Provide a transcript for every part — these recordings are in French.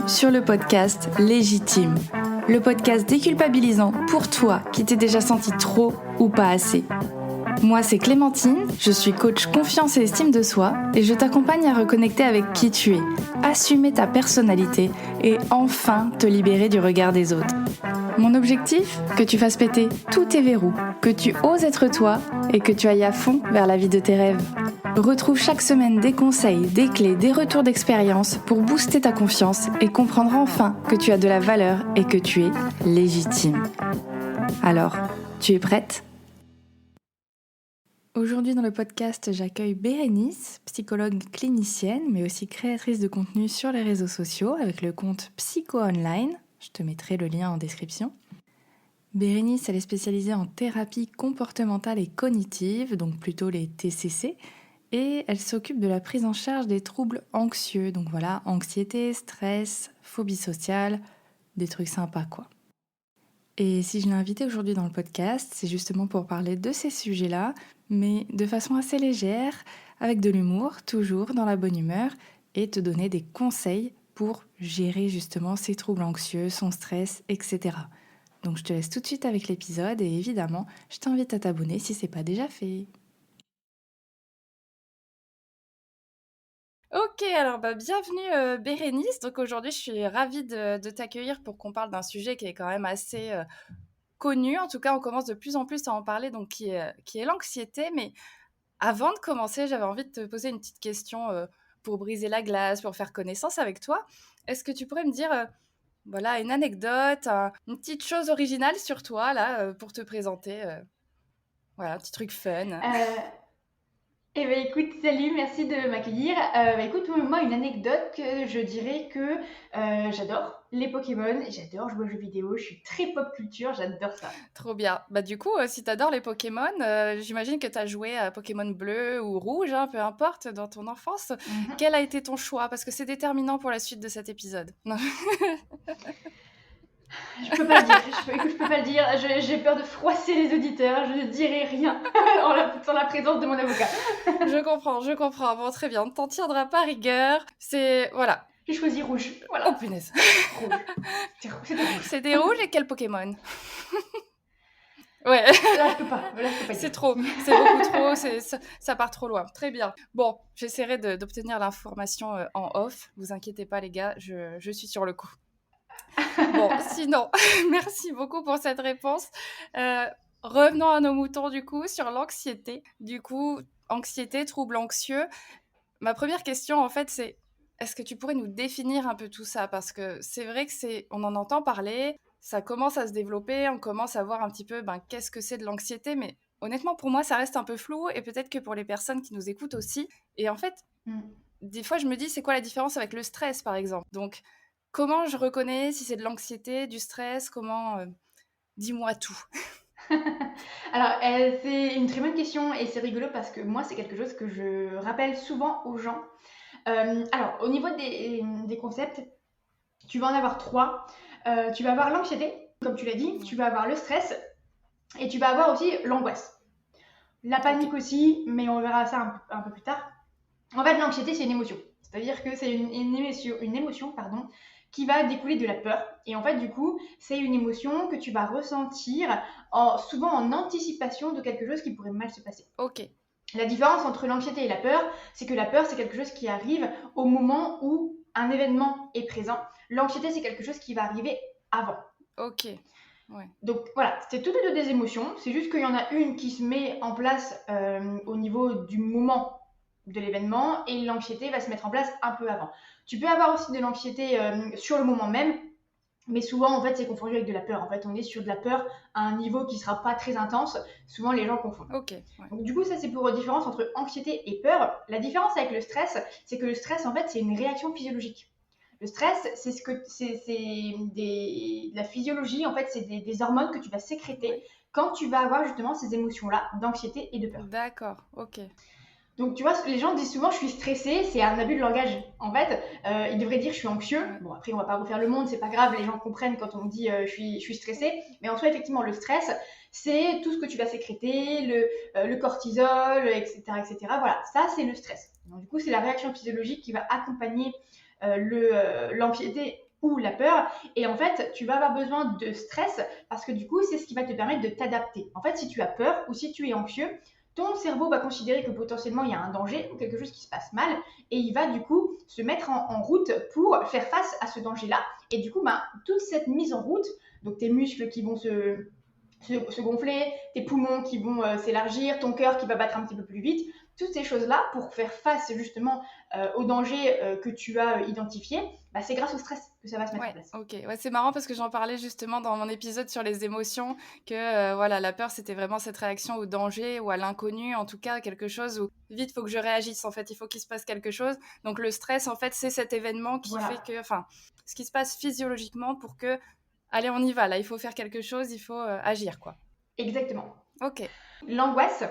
sur le podcast Légitime, le podcast déculpabilisant pour toi qui t'es déjà senti trop ou pas assez. Moi, c'est Clémentine, je suis coach confiance et estime de soi et je t'accompagne à reconnecter avec qui tu es, assumer ta personnalité et enfin te libérer du regard des autres. Mon objectif, que tu fasses péter tous tes verrous, que tu oses être toi et que tu ailles à fond vers la vie de tes rêves. Retrouve chaque semaine des conseils, des clés, des retours d'expérience pour booster ta confiance et comprendre enfin que tu as de la valeur et que tu es légitime. Alors, tu es prête ? Aujourd'hui dans le podcast, j'accueille Bérénice, psychologue clinicienne, mais aussi créatrice de contenu sur les réseaux sociaux avec le compte Psycho Online. Je te mettrai le lien en description. Bérénice, elle est spécialisée en thérapie comportementale et cognitive, donc plutôt les TCC, et elle s'occupe de la prise en charge des troubles anxieux, donc voilà, anxiété, stress, phobie sociale, des trucs sympas quoi. Et si je l'ai invitée aujourd'hui dans le podcast, c'est justement pour parler de ces sujets-là, mais de façon assez légère, avec de l'humour, toujours dans la bonne humeur, et te donner des conseils pour gérer justement ces troubles anxieux, son stress, etc. Donc je te laisse tout de suite avec l'épisode et évidemment, je t'invite à t'abonner si c'est pas déjà fait. Ok, alors bienvenue Bérénice. Donc aujourd'hui, je suis ravie de t'accueillir pour qu'on parle d'un sujet qui est quand même assez connu. En tout cas, on commence de plus en plus à en parler, donc qui est l'anxiété. Mais avant de commencer, j'avais envie de te poser une petite question pour briser la glace, pour faire connaissance avec toi. Est-ce que tu pourrais me dire, voilà, une anecdote, une petite chose originale sur toi, là, pour te présenter voilà, un petit truc fun. Eh ben écoute, salut, merci de m'accueillir. Écoute, moi, une anecdote, je dirais que j'adore les Pokémon, j'adore jouer aux jeux vidéo, je suis très pop culture, j'adore ça. Trop bien. Bah du coup, si t'adores les Pokémon, j'imagine que t'as joué à Pokémon bleu ou rouge, hein, peu importe, dans ton enfance. Mhm. Quel a été ton choix ? Parce que c'est déterminant pour la suite de cet épisode. Non. Je peux pas le dire, écoute, je peux pas le dire, j'ai peur de froisser les auditeurs, je ne dirai rien sans la présence de mon avocat. Je comprends. Bon, très bien, on ne t'en tiendra pas rigueur. C'est... Voilà. J'ai choisi rouge, Oh voilà. punaise. Rouge. C'était rouge. C'est des rouges et quel Pokémon ? Ouais. Là, je peux pas C'est dire. trop, c'est beaucoup trop, ça part trop loin. Très bien. Bon, j'essaierai d'obtenir l'information en off. Vous inquiétez pas les gars, je suis sur le coup. Bon, sinon, merci beaucoup pour cette réponse. Revenons à nos moutons du coup sur l'anxiété. Du coup, anxiété, trouble anxieux. Ma première question en fait c'est, est-ce que tu pourrais nous définir un peu tout ça ? Parce que c'est vrai que on en entend parler, ça commence à se développer, on commence à voir un petit peu qu'est-ce que c'est de l'anxiété, mais honnêtement pour moi ça reste un peu flou et peut-être que pour les personnes qui nous écoutent aussi. Et en fait, des fois je me dis c'est quoi la différence avec le stress par exemple ? Donc comment je reconnais si c'est de l'anxiété, du stress ? Comment dis-moi tout. Alors, c'est une très bonne question et c'est rigolo parce que moi, c'est quelque chose que je rappelle souvent aux gens. Alors, au niveau des concepts, tu vas en avoir trois. Tu vas avoir l'anxiété, comme tu l'as dit, tu vas avoir le stress et tu vas avoir aussi l'angoisse. La panique aussi, mais on verra ça un peu plus tard. En fait, l'anxiété, c'est une émotion. C'est-à-dire que c'est une émotion qui va découler de la peur. Et en fait, du coup, c'est une émotion que tu vas ressentir souvent en anticipation de quelque chose qui pourrait mal se passer. Ok. La différence entre l'anxiété et la peur, c'est que la peur, c'est quelque chose qui arrive au moment où un événement est présent. L'anxiété, c'est quelque chose qui va arriver avant. Ok. Ouais. Donc voilà, c'est toutes les deux des émotions. C'est juste qu'il y en a une qui se met en place au niveau du moment de l'événement et l'anxiété va se mettre en place un peu avant. Tu peux avoir aussi de l'anxiété sur le moment même, mais souvent en fait c'est confondu avec de la peur. En fait, on est sur de la peur à un niveau qui sera pas très intense. Souvent les gens confondent. Ok. Ouais. Donc du coup ça c'est pour la différence entre anxiété et peur. La différence avec le stress, c'est que le stress en fait c'est une réaction physiologique. Le stress, c'est la physiologie, en fait, c'est des hormones que tu vas sécréter quand tu vas avoir justement ces émotions-là d'anxiété et de peur. D'accord, ok. Donc, tu vois, les gens disent souvent je suis stressée, c'est un abus de langage. En fait, ils devraient dire je suis anxieux. Ouais. Bon, après, on va pas refaire le monde, c'est pas grave, les gens comprennent quand on dit je suis stressée. Mais en soi, effectivement, le stress, c'est tout ce que tu vas sécréter, le cortisol, etc., etc. Voilà, ça, c'est le stress. Donc, du coup, c'est la réaction physiologique qui va accompagner l'anxiété ou la peur. Et en fait, tu vas avoir besoin de stress parce que du coup, c'est ce qui va te permettre de t'adapter. En fait, si tu as peur ou si tu es anxieux, ton cerveau va considérer que potentiellement il y a un danger ou quelque chose qui se passe mal et il va du coup se mettre en route pour faire face à ce danger-là. Et du coup, toute cette mise en route, donc tes muscles qui vont se gonfler, tes poumons qui vont s'élargir, ton cœur qui va battre un petit peu plus vite, toutes ces choses-là pour faire face justement au danger que tu as identifié, c'est grâce au stress que ça va se mettre en place. Ok, ouais, c'est marrant parce que j'en parlais justement dans mon épisode sur les émotions, que voilà, la peur c'était vraiment cette réaction au danger ou à l'inconnu, en tout cas quelque chose où vite il faut que je réagisse, en fait, il faut qu'il se passe quelque chose. Donc le stress, en fait, c'est cet événement qui fait que, enfin, ce qui se passe physiologiquement pour que, allez, on y va, là, il faut faire quelque chose, il faut agir, quoi. Exactement. Ok. L'angoisse,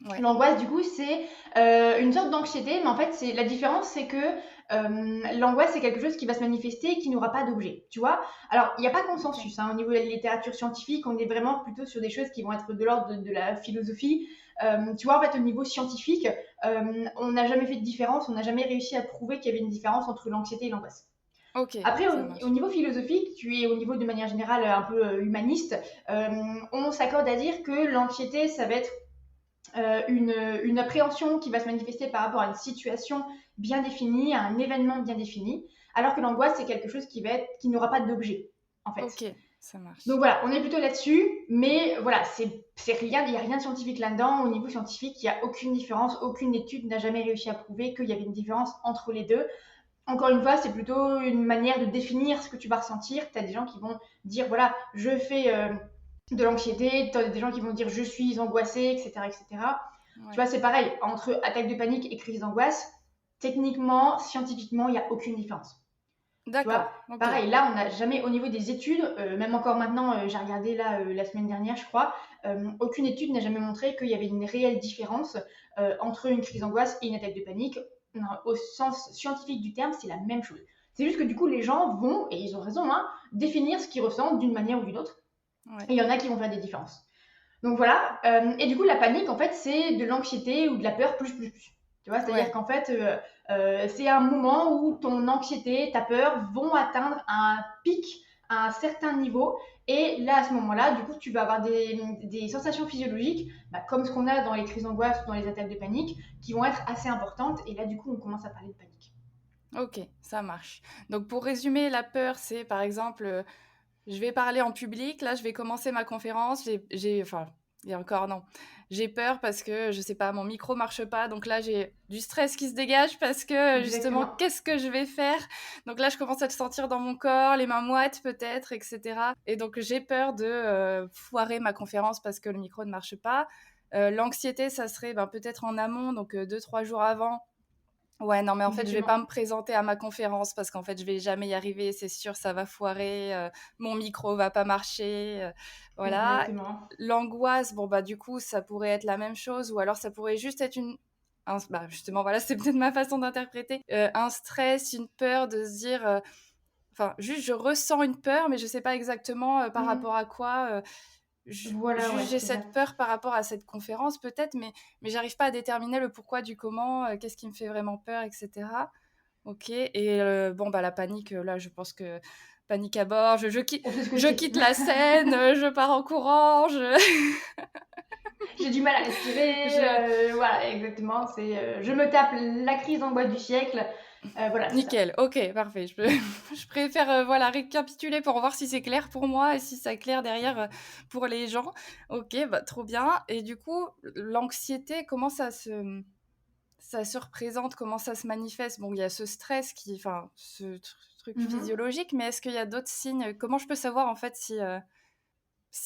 Ouais. L'angoisse, du coup, c'est une sorte d'anxiété, mais en fait, la différence, c'est que l'angoisse, c'est quelque chose qui va se manifester et qui n'aura pas d'objet, tu vois. Alors, il n'y a pas consensus au niveau de la littérature scientifique, on est vraiment plutôt sur des choses qui vont être de l'ordre de la philosophie. Tu vois, en fait, au niveau scientifique, on n'a jamais fait de différence, on n'a jamais réussi à prouver qu'il y avait une différence entre l'anxiété et l'angoisse. Ok. Après, au niveau philosophique, tu es au niveau de manière générale un peu humaniste, on s'accorde à dire que l'anxiété, ça va être une appréhension qui va se manifester par rapport à une situation bien définie, à un événement bien défini, alors que l'angoisse, c'est quelque chose qui n'aura pas d'objet, en fait. Ok, ça marche. Donc voilà, on est plutôt là-dessus, mais voilà, c'est rien, il n'y a rien de scientifique là-dedans. Au niveau scientifique, il n'y a aucune différence, aucune étude n'a jamais réussi à prouver qu'il y avait une différence entre les deux. Encore une fois, c'est plutôt une manière de définir ce que tu vas ressentir. Tu as des gens qui vont dire, voilà, je fais de l'anxiété, tu as des gens qui vont dire, je suis angoissée, etc. etc. Ouais. Tu vois, c'est pareil, entre attaque de panique et crise d'angoisse, techniquement, scientifiquement, il n'y a aucune différence. D'accord. Okay. Pareil, là, on n'a jamais, au niveau des études, même encore maintenant, j'ai regardé là la semaine dernière, je crois, aucune étude n'a jamais montré qu'il y avait une réelle différence entre une crise d'angoisse et une attaque de panique. Non, au sens scientifique du terme, c'est la même chose. C'est juste que du coup, les gens vont, et ils ont raison, définir ce qu'ils ressentent d'une manière ou d'une autre. Ouais. Et il y en a qui vont faire des différences. Donc voilà. Et du coup, la panique, en fait, c'est de l'anxiété ou de la peur plus. Tu vois, c'est-à-dire qu'en fait, c'est un moment où ton anxiété, ta peur vont atteindre un pic à un certain niveau. Et là, à ce moment-là, du coup, tu vas avoir des sensations physiologiques, comme ce qu'on a dans les crises d'angoisse ou dans les attaques de panique, qui vont être assez importantes. Et là, du coup, on commence à parler de panique. Ok, ça marche. Donc, pour résumer, la peur, c'est par exemple, je vais parler en public. Là, je vais commencer ma conférence. Et encore, non. J'ai peur parce que, je sais pas, mon micro marche pas. Donc là, j'ai du stress qui se dégage parce que, justement, qu'est-ce que je vais faire ? Donc là, je commence à le sentir dans mon corps, les mains moites peut-être, etc. Et donc, j'ai peur de foirer ma conférence parce que le micro ne marche pas. L'anxiété, ça serait peut-être en amont, donc 2-3 jours avant. Ouais, non, mais en fait, je vais pas me présenter à ma conférence parce qu'en fait, je vais jamais y arriver, c'est sûr, ça va foirer, mon micro va pas marcher, voilà. Exactement. L'angoisse, du coup, ça pourrait être la même chose ou alors ça pourrait juste être justement, voilà, c'est peut-être ma façon d'interpréter, un stress, une peur de se dire, juste je ressens une peur, mais je sais pas exactement par rapport à quoi. J'ai cette peur par rapport à cette conférence peut-être, mais j'arrive pas à déterminer le pourquoi du comment, qu'est-ce qui me fait vraiment peur, etc. Ok, et la panique, là je pense que panique à bord, je quitte la scène, je pars en courant, j'ai du mal à respirer, voilà, exactement, je me tape la crise d'angoisse du siècle. Voilà, nickel, ok, parfait. Je préfère récapituler pour voir si c'est clair pour moi et si c'est clair derrière pour les gens. Ok, trop bien. Et du coup, l'anxiété, comment ça se représente, comment ça se manifeste ? Bon, il y a ce stress ce truc physiologique, mais est-ce qu'il y a d'autres signes ? Comment je peux savoir en fait si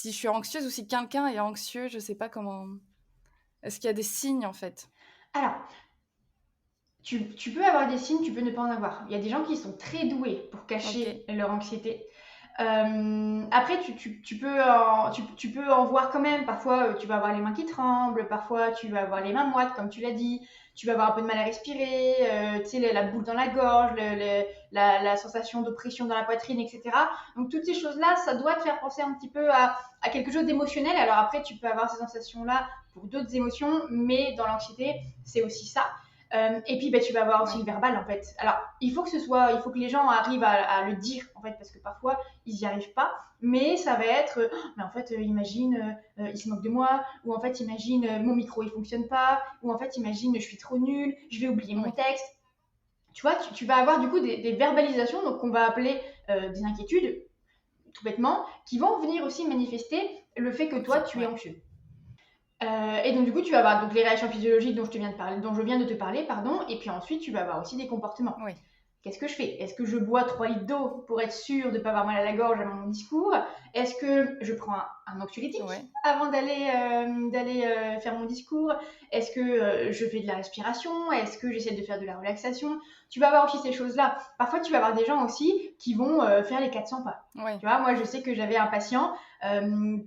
je suis anxieuse ou si quelqu'un est anxieux ? Je sais pas comment. Est-ce qu'il y a des signes en fait ? Alors, tu peux avoir des signes, tu peux ne pas en avoir. Il y a des gens qui sont très doués pour cacher leur anxiété. Après, tu peux en voir quand même. Parfois, tu vas avoir les mains qui tremblent. Parfois, tu vas avoir les mains moites, comme tu l'as dit. Tu vas avoir un peu de mal à respirer. Tu sais, la boule dans la gorge, la sensation d'oppression dans la poitrine, etc. Donc, toutes ces choses-là, ça doit te faire penser un petit peu à quelque chose d'émotionnel. Alors après, tu peux avoir ces sensations-là pour d'autres émotions, mais dans l'anxiété, c'est aussi ça. Et puis, bah, tu vas avoir aussi Ouais. le verbal, en fait. Alors, il faut que les gens arrivent à le dire, en fait, parce que parfois, ils n'y arrivent pas. Mais ça va être, mais en fait, imagine, il se moque de moi, ou en fait, imagine, mon micro, il fonctionne pas, ou en fait, imagine, je suis trop nulle, je vais oublier mon Oui. texte. Tu vois, tu vas avoir du coup des verbalisations, donc qu'on va appeler des inquiétudes, tout bêtement, qui vont venir aussi manifester le fait que toi, Ok. tu es Ouais. anxieux. Et donc du coup, tu vas avoir donc les réactions physiologiques dont je viens de te parler, pardon, et puis ensuite, tu vas avoir aussi des comportements. Oui. Qu'est-ce que je fais? Est-ce que je bois 3 litres d'eau pour être sûr de ne pas avoir mal à la gorge avant mon discours? Est-ce que je prends un anxiolytique Ouais. avant d'aller faire mon discours? Est-ce que je fais de la respiration? Est-ce que j'essaie de faire de la relaxation? Tu vas avoir aussi ces choses-là. Parfois, tu vas avoir des gens aussi qui vont faire les 400 pas. Ouais. Tu vois, moi, je sais que j'avais un patient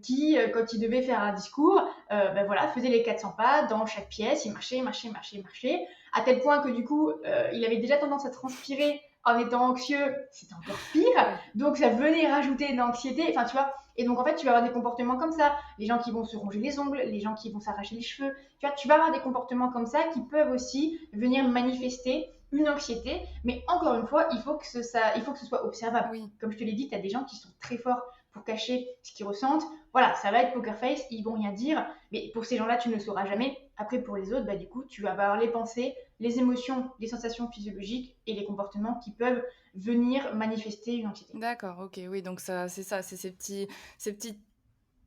qui, quand il devait faire un discours, ben voilà, faisait les 400 pas dans chaque pièce. Il marchait, marchait, marchait, marchait, à tel point que du coup, il avait déjà tendance à transpirer en étant anxieux, c'était encore pire. Ouais. Donc ça venait rajouter de l'anxiété. Enfin, tu vois. Et donc en fait, tu vas avoir des comportements comme ça. Les gens qui vont se ronger les ongles, les gens qui vont s'arracher les cheveux. Tu vois, tu vas avoir des comportements comme ça qui peuvent aussi venir manifester une anxiété. Mais encore une fois, il faut que ce soit observable. Oui. Comme je te l'ai dit, tu as des gens qui sont très forts pour cacher ce qu'ils ressentent. Voilà, ça va être poker face, ils vont rien dire. Mais pour ces gens-là, tu ne le sauras jamais. Après, pour les autres, bah, du coup, tu vas avoir les pensées, les émotions, les sensations physiologiques et les comportements qui peuvent venir manifester une anxiété. D'accord, ok, oui, donc c'est ça, c'est ces petits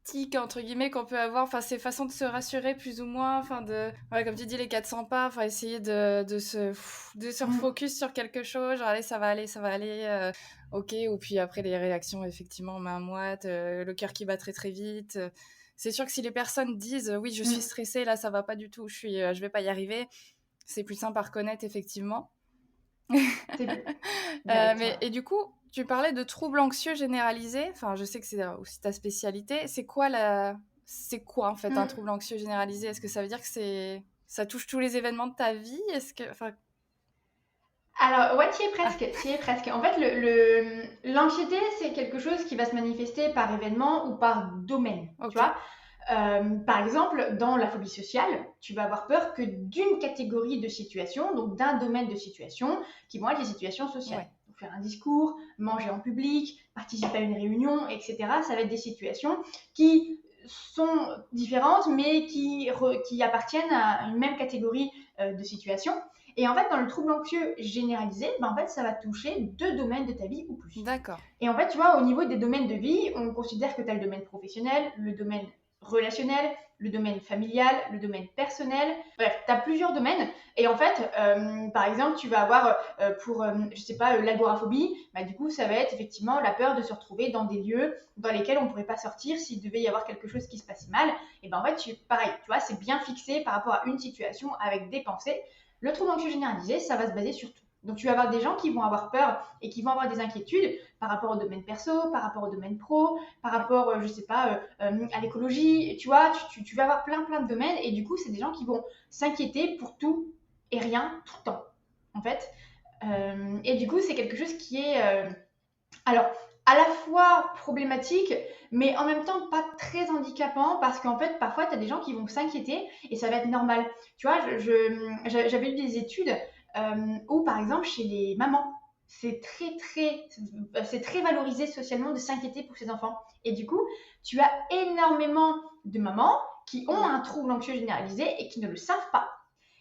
tics entre guillemets qu'on peut avoir, enfin ces façons de se rassurer plus ou moins, enfin ouais, comme tu dis les 400 pas, enfin essayer de se Mm. refocus sur quelque chose, genre allez ça va aller, ok, ou puis après les réactions effectivement main moite, le cœur qui bat très très vite. C'est sûr que si les personnes disent oui je suis Mm. stressée, là ça va pas du tout, je vais pas y arriver, c'est plus simple à reconnaître effectivement. C'est direct, Mais ouais. et du coup, tu parlais de troubles anxieux généralisés. Enfin, je sais que c'est aussi ta spécialité. C'est quoi en fait un Mm. trouble anxieux généralisé? Est-ce que ça veut dire que ça touche tous les événements de ta vie? Enfin, Alors, ouais, tu y es ah, presque, tu y es presque. En fait, l'anxiété, c'est quelque chose qui va se manifester par événement ou par domaine, tu ok, vois. Par exemple, dans la phobie sociale, tu vas avoir peur que d'une catégorie de situations, donc d'un domaine de situations, qui vont être les situations sociales. ouais, Donc, faire un discours, manger en public, participer à une réunion, etc. Ça va être des situations qui sont différentes, mais qui appartiennent à une même catégorie de situations. Et en fait, dans le trouble anxieux généralisé, ben en fait, ça va toucher 2 domaines de ta vie ou plus. d'accord. Et en fait, tu vois, au niveau des domaines de vie, on considère que tu as le domaine professionnel, le domaine relationnel, le domaine familial, le domaine personnel. Bref, tu as plusieurs domaines. Et en fait, par exemple, tu vas avoir pour, je sais pas, l'agoraphobie, bah, du coup, ça va être effectivement la peur de se retrouver dans des lieux dans lesquels on ne pourrait pas sortir s'il devait y avoir quelque chose qui se passait mal. Et ben en fait, pareil, tu vois, c'est bien fixé par rapport à une situation avec des pensées. Le trouble anxieux généralisé, ça va se baser sur tout. Donc tu vas avoir des gens qui vont avoir peur et qui vont avoir des inquiétudes par rapport au domaine perso, par rapport au domaine pro, par Ouais. rapport, je sais pas, à l'écologie. Tu vois, tu vas avoir plein de domaines et du coup, c'est des gens qui vont s'inquiéter pour tout et rien tout le temps, en fait. Et du coup, c'est quelque chose qui est, alors, à la fois problématique, mais en même temps pas très handicapant parce qu'en fait, parfois, tu as des gens qui vont s'inquiéter et ça va être normal. Tu vois, j'avais lu des études où, par exemple, chez les mamans, c'est très valorisé socialement de s'inquiéter pour ses enfants. Et du coup, tu as énormément de mamans qui ont Oui. un trouble anxieux généralisé et qui ne le savent pas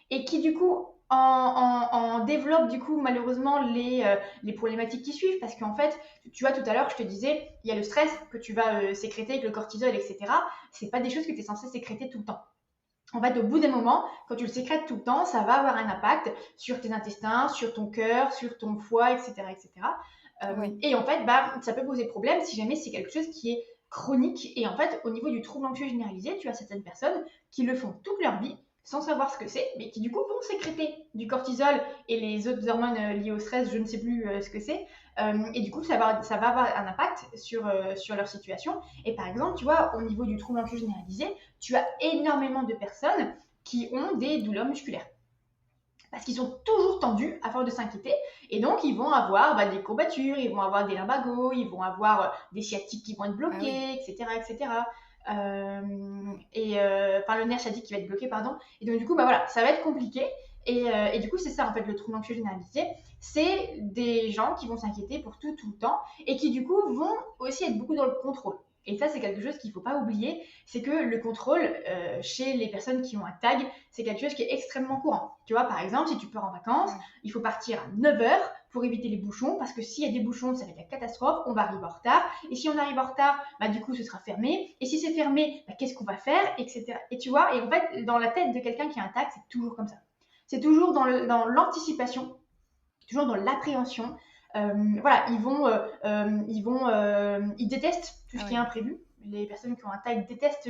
et qui du coup en développent du coup malheureusement les problématiques qui suivent parce qu'en fait, tu vois, tout à l'heure je te disais, il y a le stress que tu vas sécréter avec le cortisol, etc. C'est pas des choses que tu es censé sécréter tout le temps. En fait, au bout d'un moment, quand tu le sécrètes tout le temps, ça va avoir un impact sur tes intestins, sur ton cœur, sur ton foie, etc. etc. Oui. Et en fait, bah, ça peut poser problème si jamais c'est quelque chose qui est chronique. Et en fait, au niveau du trouble anxieux généralisé, tu as certaines personnes qui le font toute leur vie sans savoir ce que c'est, mais qui du coup vont sécréter du cortisol et les autres hormones liées au stress, je ne sais plus ce que c'est. Et du coup, ça va avoir un impact sur leur situation. Et par exemple, tu vois, au niveau du trouble anxieux généralisé, tu as énormément de personnes qui ont des douleurs musculaires. Parce qu'ils sont toujours tendus à force de s'inquiéter. Et donc, ils vont avoir des courbatures, ils vont avoir des lumbagos, ils vont avoir des sciatiques qui vont être Ah oui. bloqués, etc. etc. Ouais. Enfin, le nerf sciatique qui va être bloqué, pardon. Et donc, du coup, bah voilà, ça va être compliqué. Et du coup, c'est ça en fait le trouble anxieux généralisé. C'est des gens qui vont s'inquiéter pour tout le temps et qui du coup vont aussi être beaucoup dans le contrôle. Et ça, c'est quelque chose qu'il ne faut pas oublier, c'est que le contrôle chez les personnes qui ont un tag, c'est quelque chose qui est extrêmement courant. Tu vois, par exemple, si tu pars en vacances, il faut partir à 9h pour éviter les bouchons, parce que s'il y a des bouchons, ça va être la catastrophe, on va arriver en retard. Et si on arrive en retard, bah, du coup, ce sera fermé. Et si c'est fermé, bah, qu'est-ce qu'on va faire, etc. Et tu vois, et en fait, dans la tête de quelqu'un qui a un tag, c'est toujours comme ça. C'est toujours dans l'anticipation, toujours dans l'appréhension. Voilà, ils détestent tout ce qui est imprévu. Les personnes qui ont un tag détestent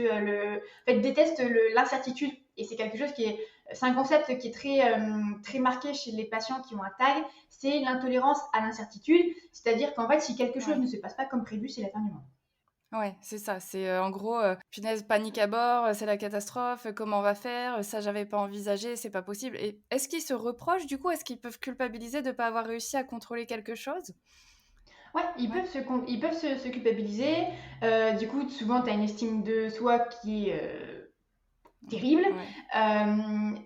l'incertitude, et c'est quelque chose c'est un concept qui est très marqué chez les patients qui ont un tag, c'est l'intolérance à l'incertitude, c'est-à-dire qu'en fait, si quelque chose ne se passe pas comme prévu, c'est la fin du monde. Ouais, c'est ça. C'est en gros, punaise, panique à bord, c'est la catastrophe, comment on va faire? Ça, j'avais pas envisagé, c'est pas possible. Et est-ce qu'ils se reprochent du coup? Est-ce qu'ils peuvent culpabiliser de ne pas avoir réussi à contrôler quelque chose? Ouais, ils peuvent se culpabiliser. Du coup, souvent, tu as une estime de soi qui est terrible.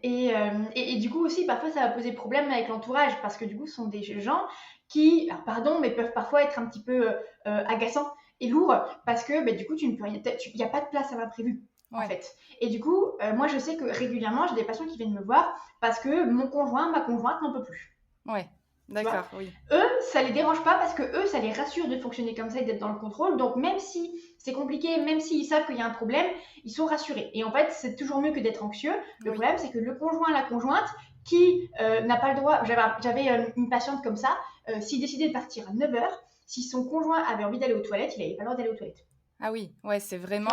Et du coup aussi, parfois, ça va poser problème avec l'entourage parce que du coup, ce sont des gens qui, alors, pardon, mais peuvent parfois être un petit peu agaçants et lourds parce que du coup, tu ne peux rien, il n'y a pas de place à l'imprévu. En fait. Et du coup, moi, je sais que régulièrement, j'ai des patients qui viennent me voir parce que mon conjoint, ma conjointe n'en peut plus. Ouais, d'accord, oui. Eux, ça les dérange pas parce que eux, ça les rassure de fonctionner comme ça et d'être dans le contrôle. Donc même si c'est compliqué, même s'ils savent qu'il y a un problème, ils sont rassurés. Et en fait, c'est toujours mieux que d'être anxieux. Le problème, c'est que le conjoint, la conjointe, qui n'a pas le droit. J'avais une patiente comme ça, s'il décidait de partir à 9h, si son conjoint avait envie d'aller aux toilettes, il n'avait pas le droit d'aller aux toilettes. Ah oui, ouais, c'est vraiment...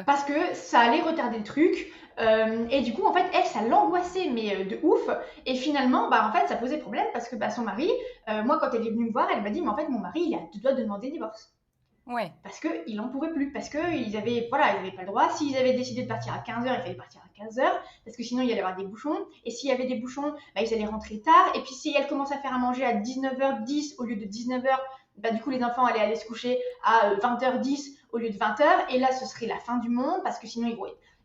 Parce que ça allait retarder le truc. Et du coup, en fait, elle, ça l'angoissait, mais de ouf. Et finalement, en fait, ça posait problème parce que son mari, moi, quand elle est venue me voir, elle m'a dit, mais en fait, mon mari, il a deux doigts de demander divorce. Ouais. Parce qu'il n'en pouvait plus. Parce qu'ils avaient, voilà, ils n'avaient pas le droit. S'ils avaient décidé de partir à 15h, il fallait partir à 15h. Parce que sinon, il y allait avoir des bouchons. Et s'il y avait des bouchons, ils allaient rentrer tard. Et puis, si elle commence à faire à manger à 19h10 au lieu de 19h, du coup, les enfants allaient aller se coucher à 20h10 au lieu de 20h. Et là, ce serait la fin du monde parce que sinon,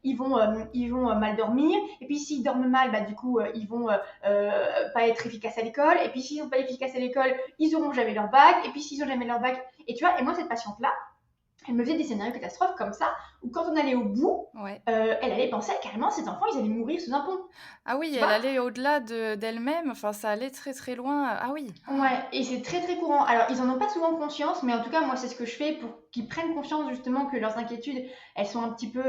ils vont mal dormir. Et puis, s'ils dorment mal, du coup, ils vont pas être efficaces à l'école. Et puis, s'ils sont pas efficaces à l'école, ils auront jamais leur bac. Et puis, s'ils ont jamais leur bac, et tu vois, et moi, cette patiente-là, elle me faisait des scénarios catastrophes comme ça, où quand on allait au bout, elle allait penser carrément ces enfants, ils allaient mourir sous un pont. Ah oui, elle allait au-delà d'elle-même, enfin ça allait très très loin. Ah oui. Ouais, et c'est très très courant. Alors, ils en ont pas souvent conscience, mais en tout cas, moi, c'est ce que je fais pour qu'ils prennent conscience justement que leurs inquiétudes, elles sont un petit peu,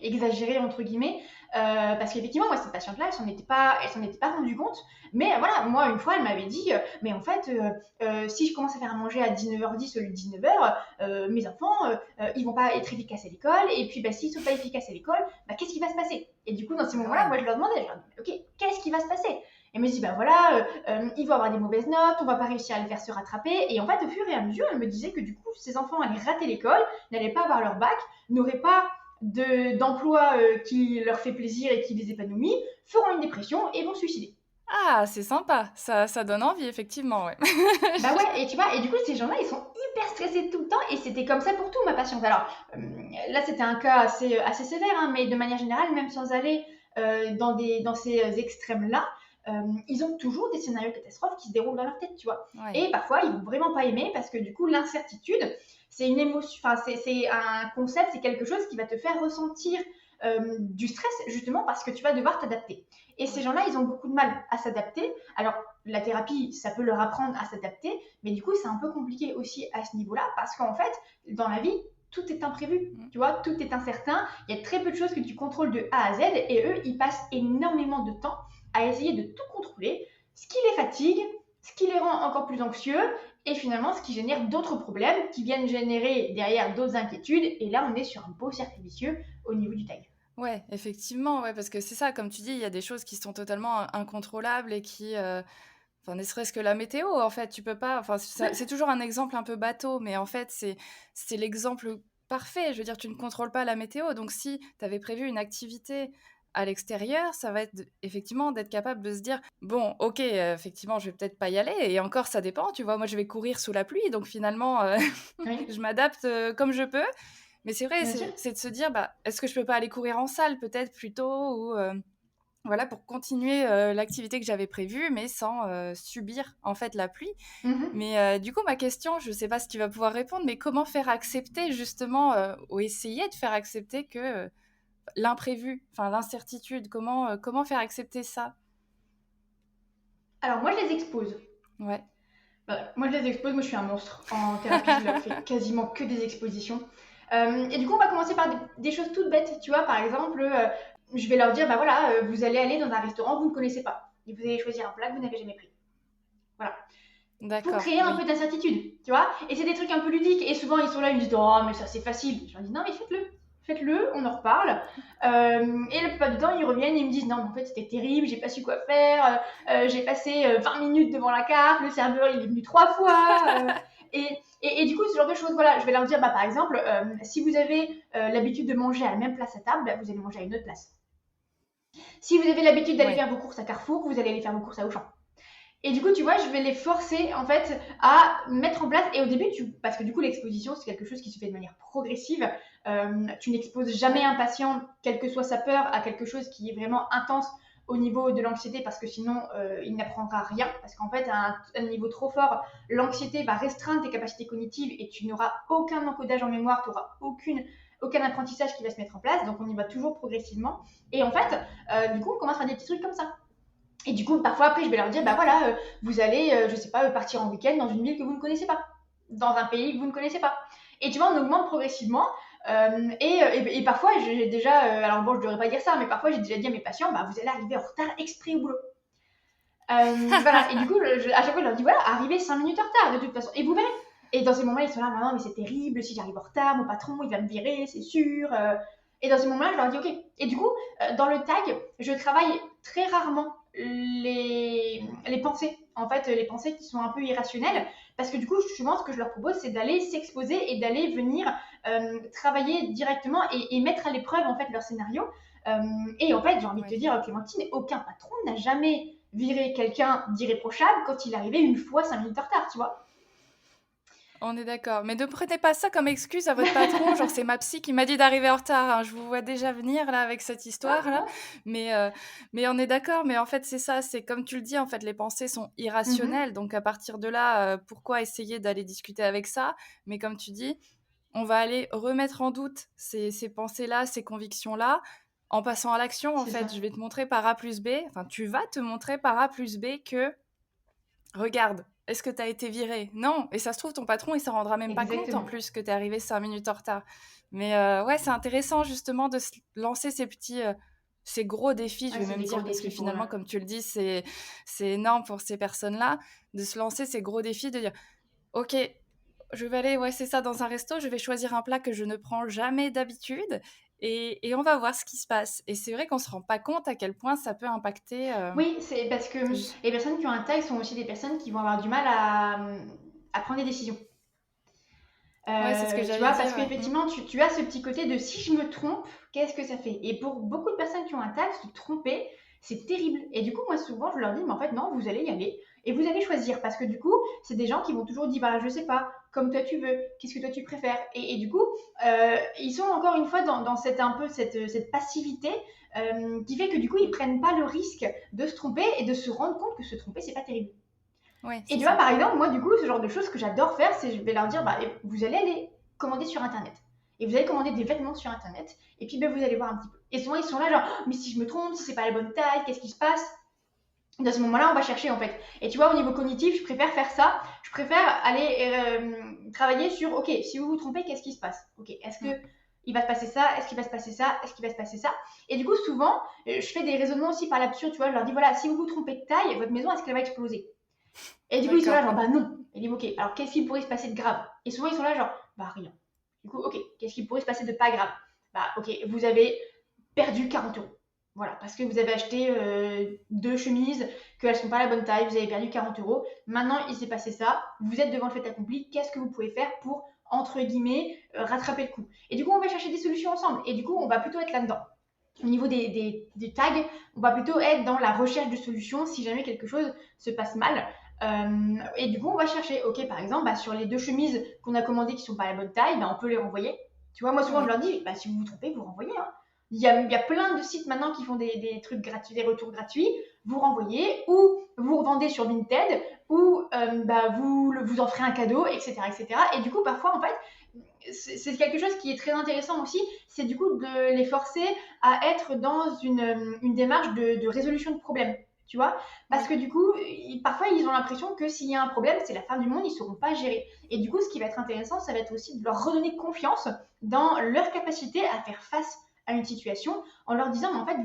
exagérées, entre guillemets. Parce qu'effectivement, moi, cette patiente-là, elle s'en était pas rendue compte. Mais voilà, moi, une fois, elle m'avait dit, mais en fait, si je commence à faire à manger à 19h10 au lieu de 19h, mes enfants, ils vont pas être efficaces à l'école. Et puis, s'ils sont pas efficaces à l'école, qu'est-ce qui va se passer? Et du coup, dans ces moments-là, moi, je leur demandais, ok, qu'est-ce qui va se passer? Elle me dit, voilà, ils vont avoir des mauvaises notes, on va pas réussir à les faire se rattraper. Et en fait, au fur et à mesure, elle me disait que du coup, ces enfants allaient rater l'école, n'allaient pas avoir leur bac, n'auraient pas d'emploi qui leur fait plaisir et qui les épanouit, feront une dépression et vont se suicider. Ah, c'est sympa, ça donne envie, effectivement, ouais. Ouais, et tu vois, et du coup, ces gens-là, ils sont hyper stressés tout le temps, et c'était comme ça pour tout, ma patiente. Alors, là, c'était un cas assez sévère, hein, mais de manière générale, même sans aller dans ces extrêmes-là, ils ont toujours des scénarios catastrophes qui se déroulent dans leur tête, tu vois. Et parfois, ils vont vraiment pas aimer parce que du coup, l'incertitude, c'est une émotion, enfin, c'est un concept, c'est quelque chose qui va te faire ressentir du stress, justement parce que tu vas devoir t'adapter. Et ces gens-là, ils ont beaucoup de mal à s'adapter. Alors, la thérapie, ça peut leur apprendre à s'adapter, mais du coup, c'est un peu compliqué aussi à ce niveau-là parce qu'en fait, dans la vie, tout est imprévu, tu vois, tout est incertain. Il y a très peu de choses que tu contrôles de A à Z, et eux, ils passent énormément de temps à essayer de tout contrôler, ce qui les fatigue, ce qui les rend encore plus anxieux, et finalement ce qui génère d'autres problèmes qui viennent générer derrière d'autres inquiétudes, et là on est sur un beau cercle vicieux au niveau du tag. Ouais, effectivement, ouais, parce que c'est ça, comme tu dis, il y a des choses qui sont totalement incontrôlables et qui, enfin, ne serait-ce que la météo, en fait, tu peux pas, enfin, c'est toujours un exemple un peu bateau, mais en fait, c'est l'exemple parfait. Je veux dire, tu ne contrôles pas la météo, donc si tu avais prévu une activité à l'extérieur, ça va être effectivement d'être capable de se dire, bon, ok, effectivement, je vais peut-être pas y aller, et encore, ça dépend, tu vois, moi, je vais courir sous la pluie, donc finalement, je m'adapte comme je peux. Mais c'est vrai, c'est de se dire, est-ce que je peux pas aller courir en salle peut-être plutôt ou voilà, pour continuer l'activité que j'avais prévue, mais sans subir en fait la pluie. Mhm. Mais du coup, ma question, je ne sais pas si tu vas pouvoir répondre, mais comment faire accepter justement, ou essayer de faire accepter que l'imprévu, enfin l'incertitude, comment faire accepter ça? Alors moi, je les expose. Ouais. Moi, je les expose. Moi, je suis un monstre. En thérapie, je leur fais quasiment que des expositions. Et du coup, on va commencer par des choses toutes bêtes. Tu vois, par exemple, je vais leur dire, bah voilà, vous allez aller dans un restaurant que vous ne connaissez pas. Et vous allez choisir un plat que vous n'avez jamais pris. Voilà. Pour D'accord, créer un peu oui. d'incertitude, tu vois. Et c'est des trucs un peu ludiques. Et souvent, ils sont là, ils me disent, oh, mais ça, c'est facile. Je leur dis, non, mais faites-le. Faites-le, on en reparle. Et la plupart du temps, ils reviennent et ils me disent, non, mais en fait, c'était terrible, j'ai pas su quoi faire. J'ai passé 20 minutes devant la carte, le serveur, il est venu 3 fois. Et du coup, ce genre de choses, voilà, je vais leur dire, bah, par exemple, si vous avez l'habitude de manger à la même place à table, bah, vous allez manger à une autre place. Si vous avez l'habitude d'aller Ouais. faire vos courses à Carrefour, vous allez aller faire vos courses à Auchan. Et du coup, tu vois, je vais les forcer en fait à mettre en place. Et au début, parce que du coup, l'exposition, c'est quelque chose qui se fait de manière progressive. Tu n'exposes jamais Ouais. un patient, quelle que soit sa peur, à quelque chose qui est vraiment intense au niveau de l'anxiété, parce que sinon, il n'apprendra rien. Parce qu'en fait, à un niveau trop fort, l'anxiété va restreindre tes capacités cognitives et tu n'auras aucun encodage en mémoire, tu n'auras aucun apprentissage qui va se mettre en place. Donc, on y va toujours progressivement. Et en fait, du coup, on commence par des petits trucs comme ça. Et du coup, parfois, après, je vais leur dire, bah D'accord. voilà, vous allez, je sais pas, partir en week-end dans une ville que vous ne connaissez pas, dans un pays que vous ne connaissez pas. Et tu vois, on augmente progressivement. Et parfois, j'ai déjà, alors bon, je devrais pas dire ça, mais parfois, j'ai déjà dit à mes patients, bah vous allez arriver en retard exprès au boulot. Voilà, et du coup, à chaque fois, je leur dis, voilà, arrivez 5 minutes en retard, de toute façon. Et vous verrez. Et dans ces moments-là, ils sont là, non, mais c'est terrible, si j'arrive en retard, mon patron, il va me virer, c'est sûr. Et dans ces moments-là, je leur dis, ok. Et du coup, dans le tag, je travaille très rarement les pensées. En fait, les pensées qui sont un peu irrationnelles. Parce que du coup, souvent, ce que je leur propose, c'est d'aller s'exposer et d'aller venir travailler directement et mettre à l'épreuve, en fait, leur scénario. Et en fait, j'ai envie de te Ouais. dire, Clémentine, aucun patron n'a jamais viré quelqu'un d'irréprochable quand il arrivait une fois 5 minutes en retard, tu vois. On est d'accord. Mais ne prenez pas ça comme excuse à votre patron, genre c'est ma psy qui m'a dit d'arriver en retard, hein. Je vous vois déjà venir là avec cette Ouais, histoire-là. ouais. Mais, heu, mais on est d'accord, mais en fait c'est ça, c'est comme tu le dis, en fait les pensées sont Mhm. irrationnelles. Donc à partir de là, pourquoi essayer d'aller discuter avec ça? Mais comme tu dis, on va aller remettre en doute ces pensées-là, ces convictions-là, en passant à l'action en C'est fait. ça. Je vais te montrer par A plus B, enfin tu vas te montrer par A plus B que regarde, est-ce que tu as été viré? Non, et ça se trouve, ton patron, il s'en rendra même pas compte en Exactement. plus que tu es arrivé 5 minutes en retard. Mais ouais, c'est intéressant justement de se lancer ces petits, ces gros défis, je Ouais, vais c'est même des gros dire, parce que défis pour eux. finalement, comme tu le dis, c'est énorme pour ces personnes-là, de se lancer ces gros défis, de dire, OK, je vais aller, ouais, c'est ça, dans un resto, je vais choisir un plat que je ne prends jamais d'habitude et on va voir ce qui se passe. Et c'est vrai qu'on se rend pas compte à quel point ça peut impacter. Oui, c'est parce que les personnes qui ont un TAG sont aussi des personnes qui vont avoir du mal à prendre des décisions. Ouais, c'est ce que Tu j'allais vois, parce dire, ouais. Mm. qu'effectivement, tu as ce petit côté de si je me trompe, qu'est-ce que ça fait? Et pour beaucoup de personnes qui ont un TAG, se tromper, c'est terrible. Et du coup, moi, souvent, je leur dis, mais en fait, non, vous allez y aller et vous allez choisir. Parce que du coup, c'est des gens qui vont toujours dire, bah, je sais pas, comme toi tu veux, qu'est-ce que toi tu préfères? Et du coup, ils sont encore une fois dans cette, un peu cette passivité qui fait que du coup, ils prennent pas le risque de se tromper et de se rendre compte que se tromper, c'est pas terrible. Ouais, Et c'est tu vois, ça. par exemple, moi, du coup, ce genre de choses que j'adore faire, c'est je vais leur dire, bah, vous allez aller commander sur Internet. Et vous allez commander des vêtements sur Internet. Et puis, ben, vous allez voir un petit peu. Et souvent, ils sont là, genre, oh, mais si je me trompe, si c'est pas la bonne taille, qu'est-ce qui se passe? Dans ce moment-là, on va chercher, en fait. Et tu vois, au niveau cognitif, je préfère faire ça. Je préfère aller travailler sur, ok, si vous vous trompez, qu'est-ce qui se passe? Ok, est-ce Mm. que il va se passer ça? Est-ce qu'il va se passer ça? Est-ce qu'il va se passer ça? Et du coup, souvent, je fais des raisonnements aussi par l'absurde, tu vois. Je leur dis, voilà, si vous vous trompez de taille, votre maison, est-ce qu'elle va exploser? Et du coup, ils sont là, D'accord. genre, bah non. Et ils disent, ok, alors qu'est-ce qui pourrait se passer de grave? Et souvent, ils sont là, genre, bah rien. Du coup, ok, qu'est-ce qui pourrait se passer de pas grave? Bah, ok, vous avez perdu 40 euros. Voilà, parce que vous avez acheté 2 chemises, qu'elles sont pas la bonne taille, vous avez perdu 40 euros. Maintenant, il s'est passé ça, vous êtes devant le fait accompli, qu'est-ce que vous pouvez faire pour, entre guillemets, rattraper le coup? Et du coup, on va chercher des solutions ensemble. Et du coup, on va plutôt être là-dedans. Au niveau des tags, on va plutôt être dans la recherche de solutions si jamais quelque chose se passe mal. Et du coup, on va chercher, ok, par exemple, bah, sur les 2 chemises qu'on a commandées qui sont pas la bonne taille, bah, on peut les renvoyer. Tu vois, moi souvent je Oui. leur dis, bah, si vous vous trompez, vous renvoyez. Hein. il y a plein de sites maintenant qui font des trucs gratuits, des retours gratuits. Vous renvoyez ou vous revendez sur Vinted ou vous en ferez un cadeau, etc., etc. Et du coup, parfois, en fait, c'est quelque chose qui est très intéressant aussi, c'est du coup de les forcer à être dans une démarche de résolution de problèmes. Tu vois, parce Oui. que du coup, parfois ils ont l'impression que s'il y a un problème, c'est la fin du monde, ils ne sauront pas gérer. Et du coup, ce qui va être intéressant, ça va être aussi de leur redonner confiance dans leur capacité à faire face à une situation en leur disant, mais en fait,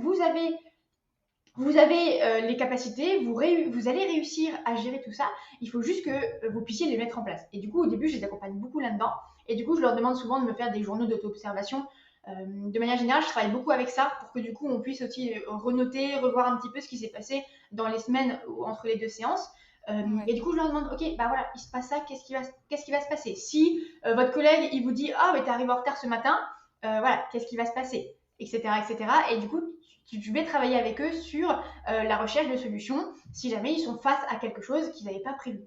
vous avez les capacités, vous allez réussir à gérer tout ça, il faut juste que vous puissiez les mettre en place. Et du coup, au début, je les accompagne beaucoup là-dedans. Et du coup, je leur demande souvent de me faire des journaux d'auto-observation. De manière générale, je travaille beaucoup avec ça pour que du coup, on puisse aussi renoter, revoir un petit peu ce qui s'est passé dans les semaines entre les deux séances. Ouais. Et du coup, je leur demande, ok, bah voilà, il se passe ça, qu'est-ce qui va se passer? Si votre collègue, il vous dit, ah, mais t'es arrivé en retard ce matin, voilà, qu'est-ce qui va se passer? Etc., etc. Et du coup, tu vais travailler avec eux sur la recherche de solutions si jamais ils sont face à quelque chose qu'ils n'avaient pas prévu.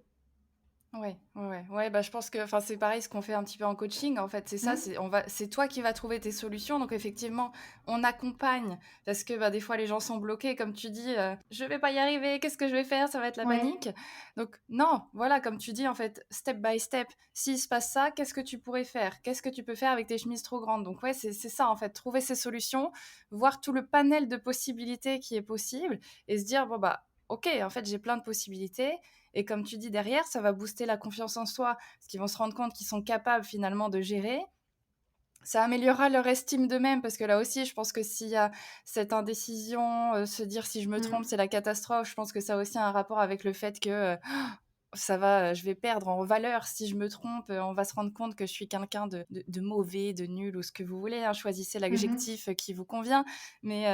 Ouais, ouais, ouais. Ouais, bah, je pense que, enfin, c'est pareil ce qu'on fait un petit peu en coaching. En fait, c'est ça, Mm. c'est toi qui vas trouver tes solutions. Donc, effectivement, on accompagne parce que, bah, des fois, les gens sont bloqués, comme tu dis, je vais pas y arriver, qu'est-ce que je vais faire? Ça va être la Ouais. panique. Donc, non, voilà, comme tu dis, en fait, step by step. S'il se passe ça, qu'est-ce que tu pourrais faire? Qu'est-ce que tu peux faire avec tes chemises trop grandes? Donc, ouais, c'est ça, en fait, trouver ces solutions, voir tout le panel de possibilités qui est possible et se dire, bon, bah, ok, en fait, j'ai plein de possibilités. Et comme tu dis derrière, ça va booster la confiance en soi, parce qu'ils vont se rendre compte qu'ils sont capables finalement de gérer. Ça améliorera leur estime d'eux-mêmes, parce que là aussi, je pense que s'il y a cette indécision, se dire si je me trompe, Mm. c'est la catastrophe, je pense que ça a aussi un rapport avec le fait que ça va, je vais perdre en valeur si je me trompe, on va se rendre compte que je suis quelqu'un de mauvais, de nul, ou ce que vous voulez, hein, choisissez Mhm. l'adjectif qui vous convient. Mais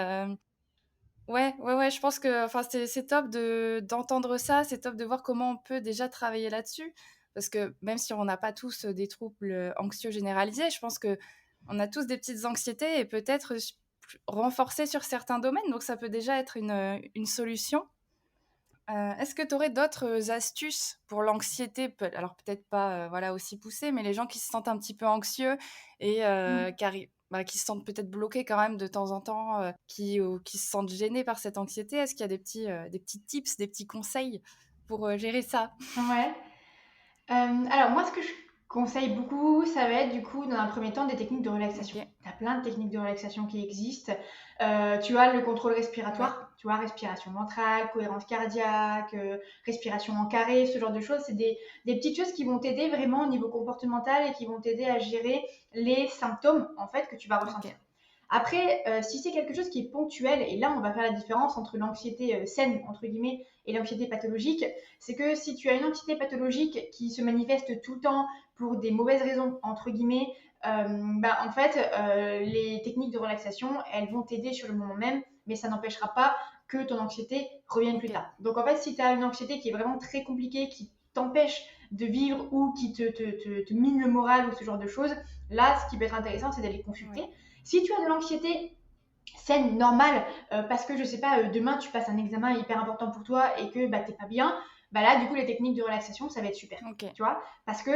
ouais, ouais, ouais, je pense que enfin, c'est top d'entendre ça, c'est top de voir comment on peut déjà travailler là-dessus. Parce que même si on n'a pas tous des troubles anxieux généralisés, je pense que on a tous des petites anxiétés et peut-être renforcer sur certains domaines. Donc ça peut déjà être une solution. Est-ce que tu aurais d'autres astuces pour l'anxiété? Alors peut-être pas voilà, aussi poussées, mais les gens qui se sentent un petit peu anxieux et Mm. qui se sentent peut-être bloqués quand même de temps en temps, qui se sentent gênés par cette anxiété. Est-ce qu'il y a des petits tips, des petits conseils pour gérer ça? Ouais. Alors moi, ce que je conseille beaucoup, ça va être du coup, dans un premier temps, des techniques de relaxation. Ok, Tu as plein de techniques de relaxation qui existent. Tu as le contrôle ouais, respiratoire, tu vois, respiration ventrale, cohérence cardiaque, respiration en carré, ce genre de choses. C'est des petites choses qui vont t'aider vraiment au niveau comportemental et qui vont t'aider à gérer les symptômes en fait que tu vas ok, ressentir. Après, si c'est quelque chose qui est ponctuel, et là on va faire la différence entre l'anxiété saine, entre guillemets, et l'anxiété pathologique, c'est que si tu as une anxiété pathologique qui se manifeste tout le temps pour des mauvaises raisons, entre guillemets, en fait, les techniques de relaxation, elles vont t'aider sur le moment même, mais ça n'empêchera pas que ton anxiété revienne plus ok, tard. Donc en fait, si tu as une anxiété qui est vraiment très compliquée, qui t'empêche de vivre ou qui te mine le moral ou ce genre de choses, là, ce qui peut être intéressant, c'est d'aller consulter. ouais, Si tu as de l'anxiété saine, normale, parce que je sais pas, demain tu passes un examen hyper important pour toi et que t'es pas bien, là du coup les techniques de relaxation ça va être super. ok, Tu vois, parce que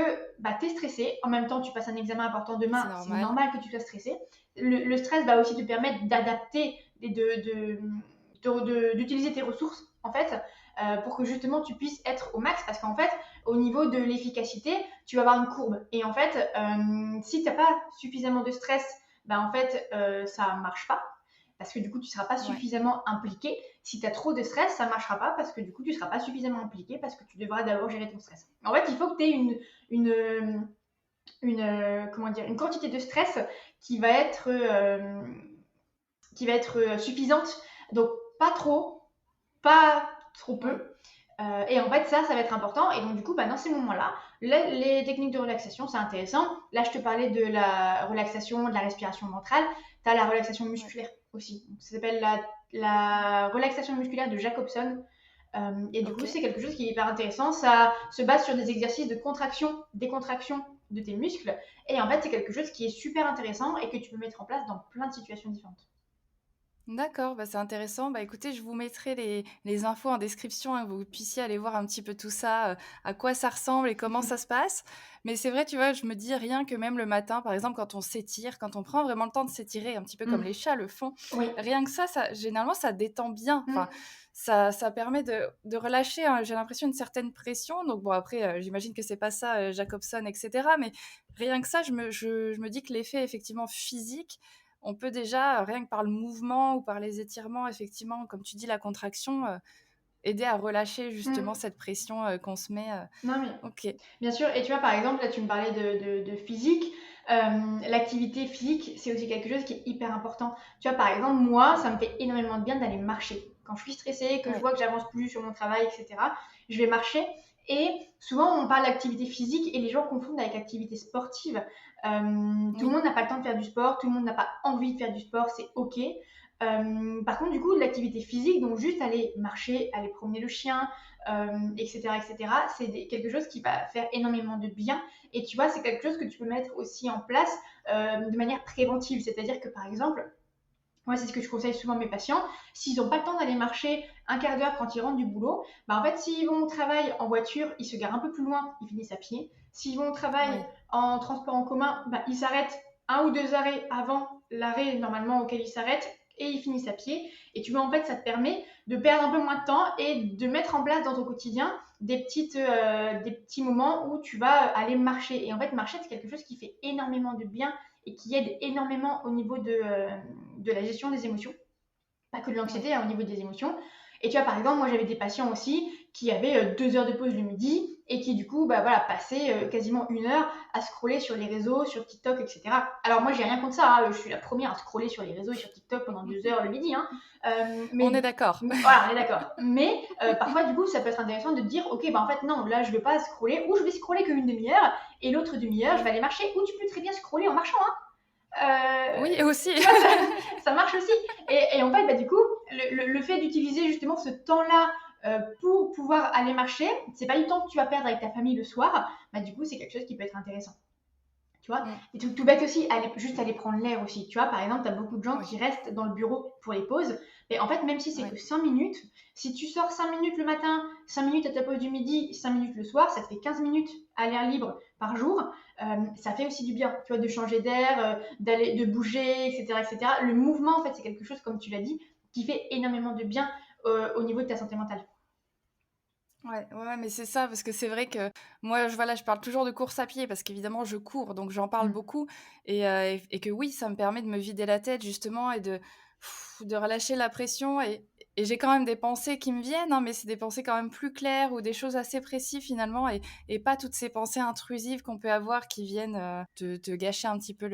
t'es stressé, en même temps tu passes un examen important c'est demain, c'est normal. normal que tu sois stressé. Le stress va aussi te permettre d'adapter et d'utiliser tes ressources en fait, pour que justement tu puisses être au max, parce qu'en fait au niveau de l'efficacité tu vas avoir une courbe et en fait si t'as pas suffisamment de stress, en fait ça marche pas, parce que du coup tu ne seras pas Ouais, suffisamment impliqué. Si tu as trop de stress, ça ne marchera pas parce que du coup tu ne seras pas suffisamment impliqué, parce que tu devras d'abord gérer ton stress. En fait, il faut que tu aies comment dire, une quantité de stress qui va être, suffisante. Donc pas trop, pas trop ouais, peu. Et en fait, ça va être important. Et donc, du coup, dans ces moments-là, les techniques de relaxation, c'est intéressant. Là, je te parlais de la relaxation, de la respiration ventrale. Tu as la relaxation ouais, musculaire aussi. Donc, ça s'appelle la relaxation musculaire de Jacobson. Et du ok. coup, c'est quelque chose qui est hyper intéressant. Ça se base sur des exercices de contraction, décontraction de tes muscles. Et en fait, c'est quelque chose qui est super intéressant et que tu peux mettre en place dans plein de situations différentes. D'accord, bah, c'est intéressant. Bah, écoutez, je vous mettrai les infos en description, hein, que vous puissiez aller voir un petit peu tout ça, à quoi ça ressemble et comment ça se passe. Mais c'est vrai, tu vois, je me dis rien que même le matin, par exemple, quand on s'étire, quand on prend vraiment le temps de s'étirer, un petit peu comme Mmh. les chats le font, Oui. rien que ça généralement, ça détend bien. Enfin, Mmh. ça permet de relâcher, j'ai l'impression, une certaine pression. Donc bon, après, j'imagine que c'est pas ça, Jacobson et cetera, mais rien que ça, je me dis que l'effet effectivement physique, on peut déjà, rien que par le mouvement ou par les étirements, effectivement, comme tu dis, la contraction, aider à relâcher justement Mmh. cette pression, qu'on se met, Non, mais OK. bien sûr, et tu vois, par exemple, là, tu me parlais de physique. L'activité physique, c'est aussi quelque chose qui est hyper important. Tu vois, par exemple, moi, ça me fait énormément de bien d'aller marcher. Quand je suis stressée, que je Ouais, vois que j'avance plus sur mon travail, etc., je vais marcher. Et souvent, on parle d'activité physique et les gens confondent avec activité sportive. Tout le oui, monde n'a pas le temps de faire du sport, tout le monde n'a pas envie de faire du sport, c'est OK. Par contre, du coup, l'activité physique, donc juste aller marcher, aller promener le chien, etc., etc., c'est quelque chose qui va faire énormément de bien. Et tu vois, c'est quelque chose que tu peux mettre aussi en place de manière préventive. C'est-à-dire que, par exemple, moi, c'est ce que je conseille souvent à mes patients. S'ils n'ont pas le temps d'aller marcher un quart d'heure quand ils rentrent du boulot, bah en fait, s'ils vont au travail en voiture, ils se garent un peu plus loin, ils finissent à pied. S'ils vont au travail oui, en transport en commun, bah, ils s'arrêtent un ou deux arrêts avant l'arrêt normalement auquel ils s'arrêtent et ils finissent à pied. Et tu vois, en fait, ça te permet de perdre un peu moins de temps et de mettre en place dans ton quotidien des petits moments où tu vas aller marcher. Et en fait, marcher, c'est quelque chose qui fait énormément de bien et qui aide énormément au niveau de la gestion des émotions, pas que de oui. l'anxiété, hein, au niveau des émotions. Et tu vois, par exemple, moi j'avais des patients aussi qui avaient 2 heures de pause le midi et qui du coup bah, voilà, passaient quasiment 1 heure à scroller sur les réseaux, sur TikTok, etc. Alors moi j'ai rien contre ça, hein, je suis la première à scroller sur les réseaux et sur TikTok pendant 2 heures le midi, hein. On est Mais d'accord. voilà, on est d'accord. Mais parfois, du coup, ça peut être intéressant de dire, ok, bah en fait, non, là, je vais pas scroller, ou je vais scroller qu'une demi-heure, et l'autre demi-heure, je vais Oui, aller marcher, ou tu peux très bien scroller en marchant, hein. oui aussi. Tu vois, ça marche aussi. Et en fait, bah, du coup, le fait d'utiliser justement ce temps-là pour pouvoir aller marcher, c'est pas du temps que tu vas perdre avec ta famille le soir, bah, du coup, c'est quelque chose qui peut être intéressant. Tu vois, Mmh, et tout bête aussi, juste aller prendre l'air aussi. Tu vois, par exemple, tu as beaucoup de gens oui, qui restent dans le bureau pour les pauses. Mais en fait, même si c'est oui, que 5 minutes, si tu sors 5 minutes le matin, 5 minutes à ta pause du midi, 5 minutes le soir, ça te fait 15 minutes à l'air libre par jour. Ça fait aussi du bien, tu vois, de changer d'air, d'aller, de bouger, etc., etc. Le mouvement, en fait, c'est quelque chose, comme tu l'as dit, qui fait énormément de bien au niveau de ta santé mentale. ouais, ouais, ouais, mais c'est ça, parce que c'est vrai que moi, voilà, je parle toujours de course à pied parce qu'évidemment, je cours, donc j'en parle Mm. beaucoup et que oui, ça me permet de me vider la tête justement et de relâcher la pression et j'ai quand même des pensées qui me viennent, hein, mais c'est des pensées quand même plus claires ou des choses assez précises finalement et pas toutes ces pensées intrusives qu'on peut avoir qui viennent, te gâcher un petit peu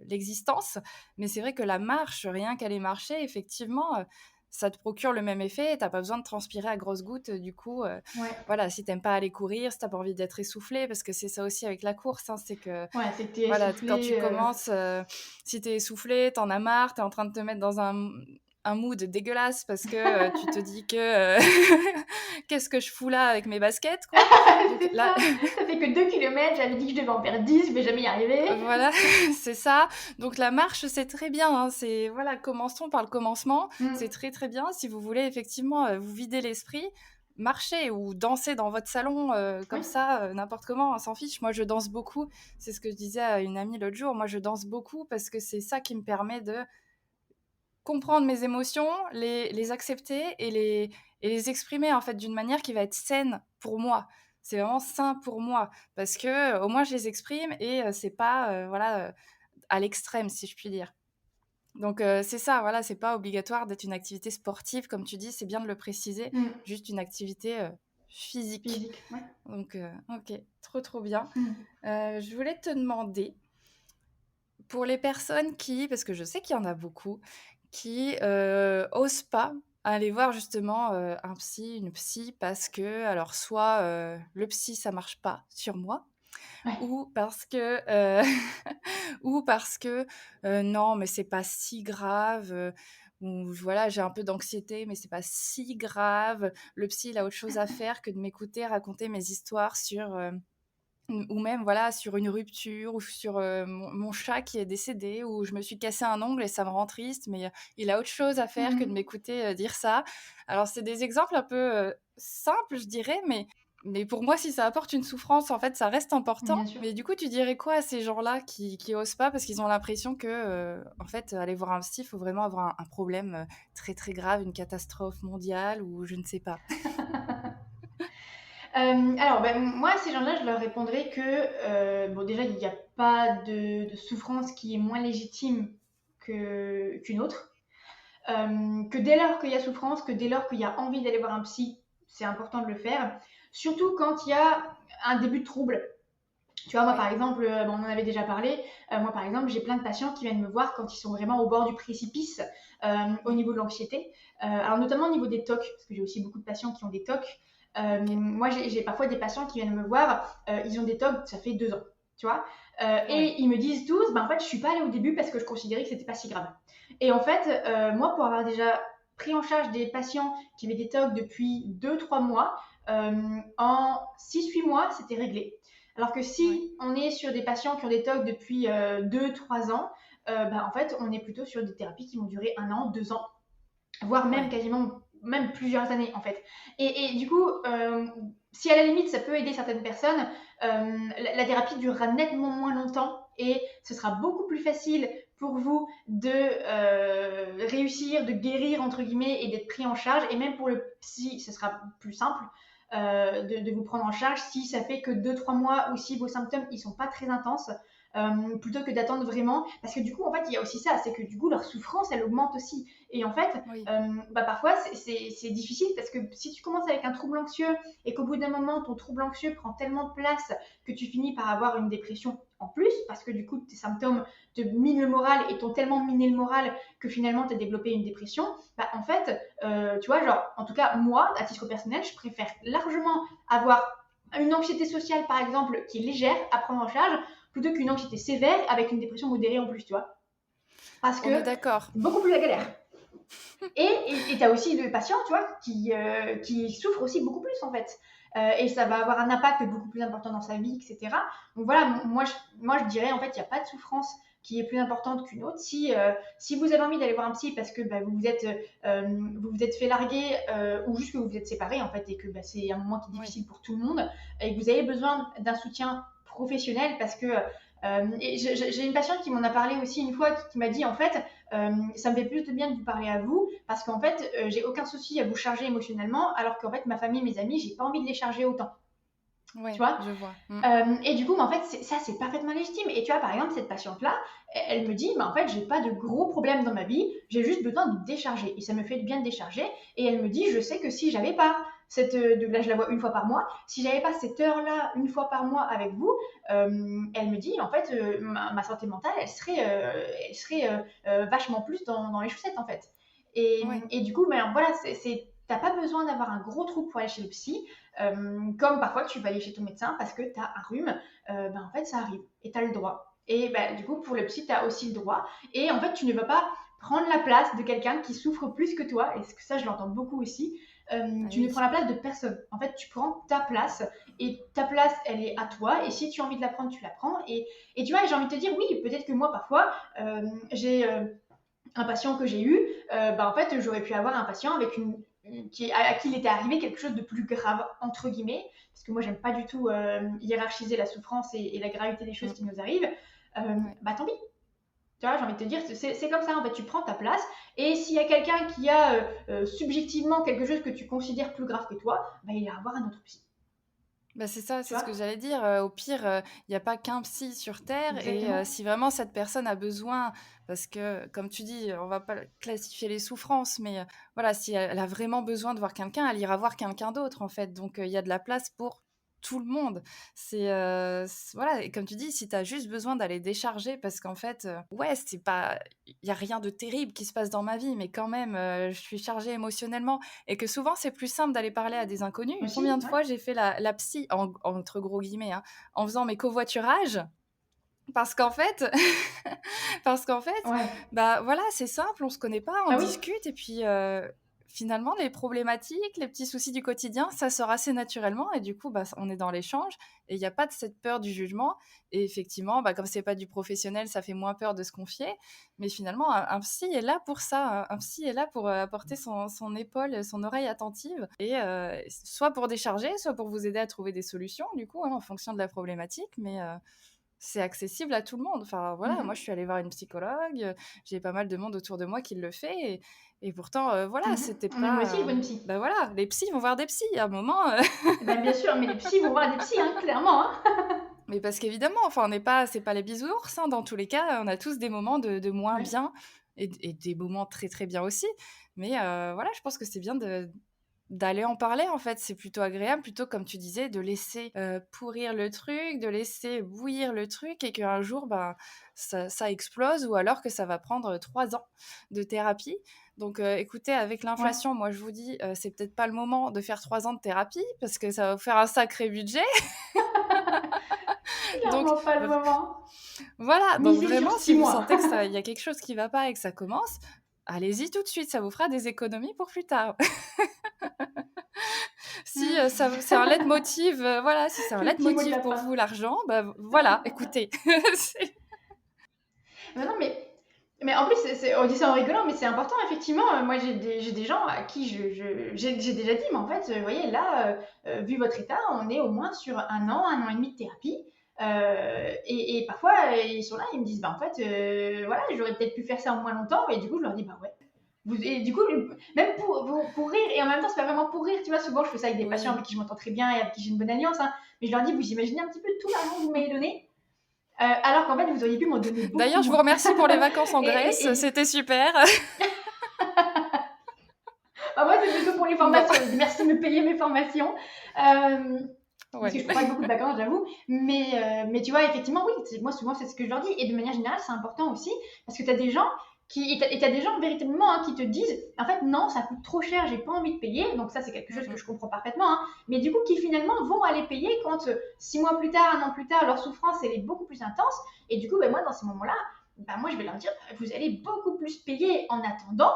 l'existence. Mais c'est vrai que la marche, rien qu'aller marcher, effectivement, ça te procure le même effet et tu pas besoin de transpirer à grosses gouttes, du coup, Ouais, voilà, si t'aimes pas aller courir, si t'as pas envie d'être essoufflé, parce que c'est ça aussi avec la course, hein, c'est que, ouais, c'est que tu es voilà, quand tu essoufflé. commences, si t'es essoufflé, t'en as marre, t'es en train de te mettre dans un mood dégueulasse parce que, tu te dis que, «Qu'est-ce que je fous là avec mes baskets?» quoi. Donc C'est là, ça, ça fait que 2 kilomètres, j'avais dit que je devais en faire 10, je vais jamais y arriver. voilà, c'est ça. Donc la marche, c'est très bien, hein, c'est voilà, commençons par le commencement. C'est Mm. très, très bien. Si vous voulez effectivement, vous vider l'esprit, marcher ou danser dans votre salon, Oui. comme ça, n'importe comment, on s'en fiche. Moi, je danse beaucoup. C'est ce que je disais à une amie l'autre jour. Moi, je danse beaucoup parce que c'est ça qui me permet de comprendre mes émotions, les accepter et les exprimer, en fait, d'une manière qui va être saine pour moi. C'est vraiment sain pour moi parce que, au moins je les exprime et c'est pas, voilà, à l'extrême, si je puis dire. Donc c'est ça, voilà, c'est pas obligatoire d'être une activité sportive comme tu dis, c'est bien de le préciser, Mm. juste une activité, physique. Physique, ouais. Donc OK, trop, trop bien. Mm. Je voulais te demander, pour les personnes qui parce que je sais qu'il y en a beaucoup, qui, osent pas aller voir justement, un psy, une psy parce que alors soit, le psy ça marche pas sur moi Ouais. ou parce que, ou parce que, non mais c'est pas si grave, ou voilà j'ai un peu d'anxiété mais c'est pas si grave. Le psy il a autre chose à faire que de m'écouter raconter mes histoires sur, ou même, voilà, sur une rupture ou sur, mon chat qui est décédé ou je me suis cassé un ongle et ça me rend triste, mais, il a autre chose à faire que de Mmh. m'écouter, dire ça. Alors c'est des exemples un peu, simples, je dirais, mais pour moi, si ça apporte une souffrance, en fait, ça reste important. Bien sûr. Mais du coup, tu dirais quoi à ces gens-là qui osent pas parce qu'ils ont l'impression que, en fait, aller voir un psy, il faut vraiment avoir un problème, très, très grave, une catastrophe mondiale ou je ne sais pas? Alors, moi, à ces gens-là, je leur répondrais que, bon, déjà, il n'y a pas de souffrance qui est moins légitime qu'une autre. Que dès lors qu'il y a souffrance, que dès lors qu'il y a envie d'aller voir un psy, c'est important de le faire. Surtout quand il y a un début de trouble. Tu vois, moi, Ouais, par exemple, bon, on en avait déjà parlé. Moi, par exemple, j'ai plein de patients qui viennent me voir quand ils sont vraiment au bord du précipice au mmh, niveau de l'anxiété. Alors, notamment au niveau des TOC, parce que j'ai aussi beaucoup de patients qui ont des TOC. OK, Moi, j'ai parfois des patients qui viennent me voir, ils ont des TOC, ça fait 2 ans, tu vois. ouais, Et ils me disent tous, en fait, je suis pas allée au début parce que je considérais que c'était pas si grave. Et en fait, moi, pour avoir déjà pris en charge des patients qui avaient des TOC depuis 2, 3 mois, en 6, 8 mois, c'était réglé. Alors que ouais, si on est sur des patients qui ont des TOC depuis 2, 3 ans, en fait, on est plutôt sur des thérapies qui vont durer 1 an, 2 ans, voire même ouais, quasiment même plusieurs années en fait. Et du coup, si à la limite ça peut aider certaines personnes, la thérapie durera nettement moins longtemps et ce sera beaucoup plus facile pour vous de réussir, de guérir entre guillemets et d'être pris en charge. Et même pour le psy, ce sera plus simple de vous prendre en charge si ça fait que 2, 3 mois ou si vos symptômes ils sont pas très intenses. Plutôt que d'attendre vraiment, parce que du coup en fait il y a aussi ça, c'est que du coup leur souffrance elle augmente aussi, et en fait oui, parfois c'est difficile parce que si tu commences avec un trouble anxieux et qu'au bout d'un moment ton trouble anxieux prend tellement de place que tu finis par avoir une dépression en plus, parce que du coup tes symptômes te minent le moral et t'ont tellement miné le moral que finalement tu as développé une dépression, en fait, tu vois, genre, en tout cas, moi, à titre personnel, je préfère largement avoir une anxiété sociale, par exemple, qui est légère à prendre en charge, plutôt qu'une anxiété sévère avec une dépression modérée en plus, tu vois. Parce que on est d'accord. c'est beaucoup plus la galère. Et tu as aussi le patient, tu vois, qui souffre aussi beaucoup plus, en fait. Et ça va Oui. avoir un impact beaucoup plus important dans sa vie, etc. Donc voilà, moi je dirais, en fait, il n'y a pas de souffrance qui est plus importante qu'une autre. Si vous avez envie d'aller voir un psy parce que vous vous êtes fait larguer ou juste que vous vous êtes séparés, en fait, et que c'est un moment qui est Oui. difficile pour tout le monde, et que vous avez besoin d'un soutien professionnel parce que et j'ai une patiente qui m'en a parlé aussi une fois qui m'a dit en fait ça me fait plus de bien de vous parler à vous parce qu'en fait j'ai aucun souci à vous charger émotionnellement alors qu'en fait ma famille, mes amis, j'ai pas envie de les charger autant, tu Ouais, vois. je vois. Mmh. Et du coup, en fait, ça, c'est parfaitement légitime. Et tu vois, par exemple, cette patiente-là, elle me dit, en fait, j'ai pas de gros problèmes dans ma vie, j'ai juste besoin de décharger. Et ça me fait du bien de décharger. Et elle me dit, je sais que si j'avais pas là, je la vois une fois par mois, si j'avais pas cette heure-là une fois par mois avec vous, elle me dit, en fait, ma santé mentale, elle serait vachement plus dans les chaussettes, en fait. Ouais. Et du coup, voilà, t'as pas besoin d'avoir un gros trou pour aller chez le psy. Comme parfois tu vas aller chez ton médecin parce que tu as un rhume, en fait ça arrive et tu as le droit. Et du coup pour le psy tu as aussi le droit. Et en fait tu ne vas pas prendre la place de quelqu'un qui souffre plus que toi, et ça je l'entends beaucoup aussi. Ah Tu ne prends oui. la place de personne. En fait tu prends ta place, et ta place elle est à toi, et si tu as envie de la prendre tu la prends. Et tu vois, j'ai envie de te dire oui, peut-être que moi parfois j'ai un patient que j'ai eu, en fait, j'aurais pu avoir un patient avec à qui il était arrivé quelque chose de plus grave, entre guillemets, parce que moi, j'aime pas du tout hiérarchiser la souffrance et la gravité des choses Mmh. qui nous arrivent. Ouais. Tant pis. Tu vois, j'ai envie de te dire, c'est comme ça, en fait, tu prends ta place, et s'il y a quelqu'un qui a subjectivement quelque chose que tu considères plus grave que toi, il ira voir un autre psy. Bah, c'est ça, Tu c'est ce que vois. j'allais dire, au pire, il y a pas qu'un psy sur terre et Exactement. si vraiment cette personne a besoin parce que comme tu dis, on va pas classifier les souffrances, mais voilà, si elle a vraiment besoin de voir quelqu'un, elle ira voir quelqu'un d'autre, en fait, donc il y a de la place pour tout le monde. Voilà et comme tu dis, si tu as juste besoin d'aller décharger parce qu'en fait, ouais, c'est pas il y a rien de terrible qui se passe dans ma vie, mais quand même, je suis chargée émotionnellement et que souvent c'est plus simple d'aller parler à des inconnus. Combien Aussi, de ouais. fois j'ai fait la psy entre gros guillemets, hein, en faisant mes covoiturages parce qu'en fait parce qu'en fait, Ouais. voilà, c'est simple, on se connaît pas, on Bah oui. discute et puis, finalement, les problématiques, les petits soucis du quotidien, ça sort assez naturellement et du coup, on est dans l'échange et il n'y a pas de cette peur du jugement. Et effectivement, comme c'est pas du professionnel, ça fait moins peur de se confier. Mais finalement, un psy est là pour ça. Un psy est là pour apporter son épaule, son oreille attentive et soit pour décharger, soit pour vous aider à trouver des solutions, du coup, en fonction de la problématique. Mais c'est accessible à tout le monde. Enfin, voilà, moi, je suis allée voir une psychologue, j'ai pas mal de monde autour de moi qui le fait et pourtant, voilà, c'était Mais moi aussi, pas... je vois une psy. voilà, les psys vont voir des psys à un moment. Bien sûr, mais les psys vont voir des psys, hein, clairement. Hein. Mais parce qu'évidemment, enfin, c'est pas les bisounours, hein, dans tous les cas, on a tous des moments de moins Ouais. bien et des moments très très bien aussi. Mais voilà, je pense que c'est bien d'aller en parler, en fait. C'est plutôt agréable, plutôt comme tu disais, de laisser pourrir le truc, de laisser bouillir le truc et qu'un jour, ça explose ou alors que ça va prendre 3 ans de thérapie. Donc écoutez, avec Ouais. l'inflation, moi je vous dis, c'est peut-être pas le moment de faire 3 ans de thérapie parce que ça va vous faire un sacré budget. Donc Clairement pas le moment. voilà, donc Misez sur vraiment, 6 si vous mois. sentez qu'il y a quelque chose qui va pas et que ça commence, allez-y tout de suite, ça vous fera des économies pour plus tard. Si c'est un leitmotiv, voilà, si c'est un Le petit mot de leitmotiv la pour fin. vous l'argent, voilà, écoutez. Non, mais en plus, on dit ça en rigolant, mais c'est important, effectivement. Moi, j'ai des gens à qui j'ai déjà dit, mais en fait, vous voyez, là, vu votre état, on est au moins sur un an et demi de thérapie. Et parfois, ils sont là, ils me disent, en fait, voilà, j'aurais peut-être pu faire ça en moins longtemps. Et du coup, je leur dis, ouais. Et du coup, même pour rire, et en même temps, c'est pas vraiment pour rire, tu vois. Souvent, je fais ça avec des patients avec qui je m'entends très bien et avec qui j'ai une bonne alliance, hein. Mais je leur dis, vous imaginez un petit peu tout l'argent que vous m'avez donné, alors qu'en fait, vous auriez pu m'en donner beaucoup D'ailleurs, je vous moins. remercie pour les vacances en Grèce, c'était super. Moi, c'est plutôt pour les formations. Je dis merci de me payer mes formations. Parce que je prends pas beaucoup de vacances, j'avoue. Mais tu vois, effectivement, oui, moi, souvent, c'est ce que je leur dis. Et de manière générale, c'est important aussi. Parce que tu as des gens t'as des gens véritablement, hein, qui te disent, en fait, non, ça coûte trop cher, j'ai pas envie de payer. Donc ça, c'est quelque chose que je comprends parfaitement. Hein. Mais du coup, qui finalement vont aller payer quand 6 mois plus tard, 1 an plus tard, leur souffrance, elle est beaucoup plus intense. Et du coup, moi, dans ces moments-là, moi, je vais leur dire, vous allez beaucoup plus payer en attendant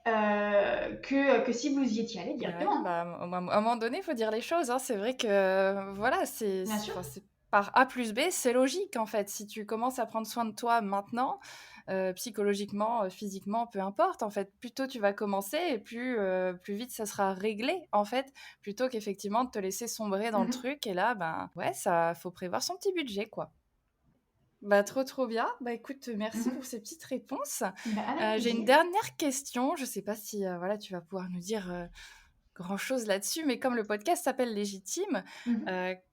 que si vous y étiez allé directement. Ouais, à un moment donné, il faut dire les choses. Hein. C'est vrai que voilà, c'est par A plus B, c'est logique en fait. Si tu commences à prendre soin de toi maintenant, psychologiquement, physiquement, peu importe, en fait, plus tôt tu vas commencer et plus vite ça sera réglé en fait, plutôt qu'effectivement de te laisser sombrer dans le truc. Et là, ouais, ça faut prévoir son petit budget quoi. Trop bien. Écoute, merci pour ces petites réponses. J'ai une dernière question. Je sais pas si voilà, tu vas pouvoir nous dire grand-chose là-dessus, mais comme le podcast s'appelle Légitime,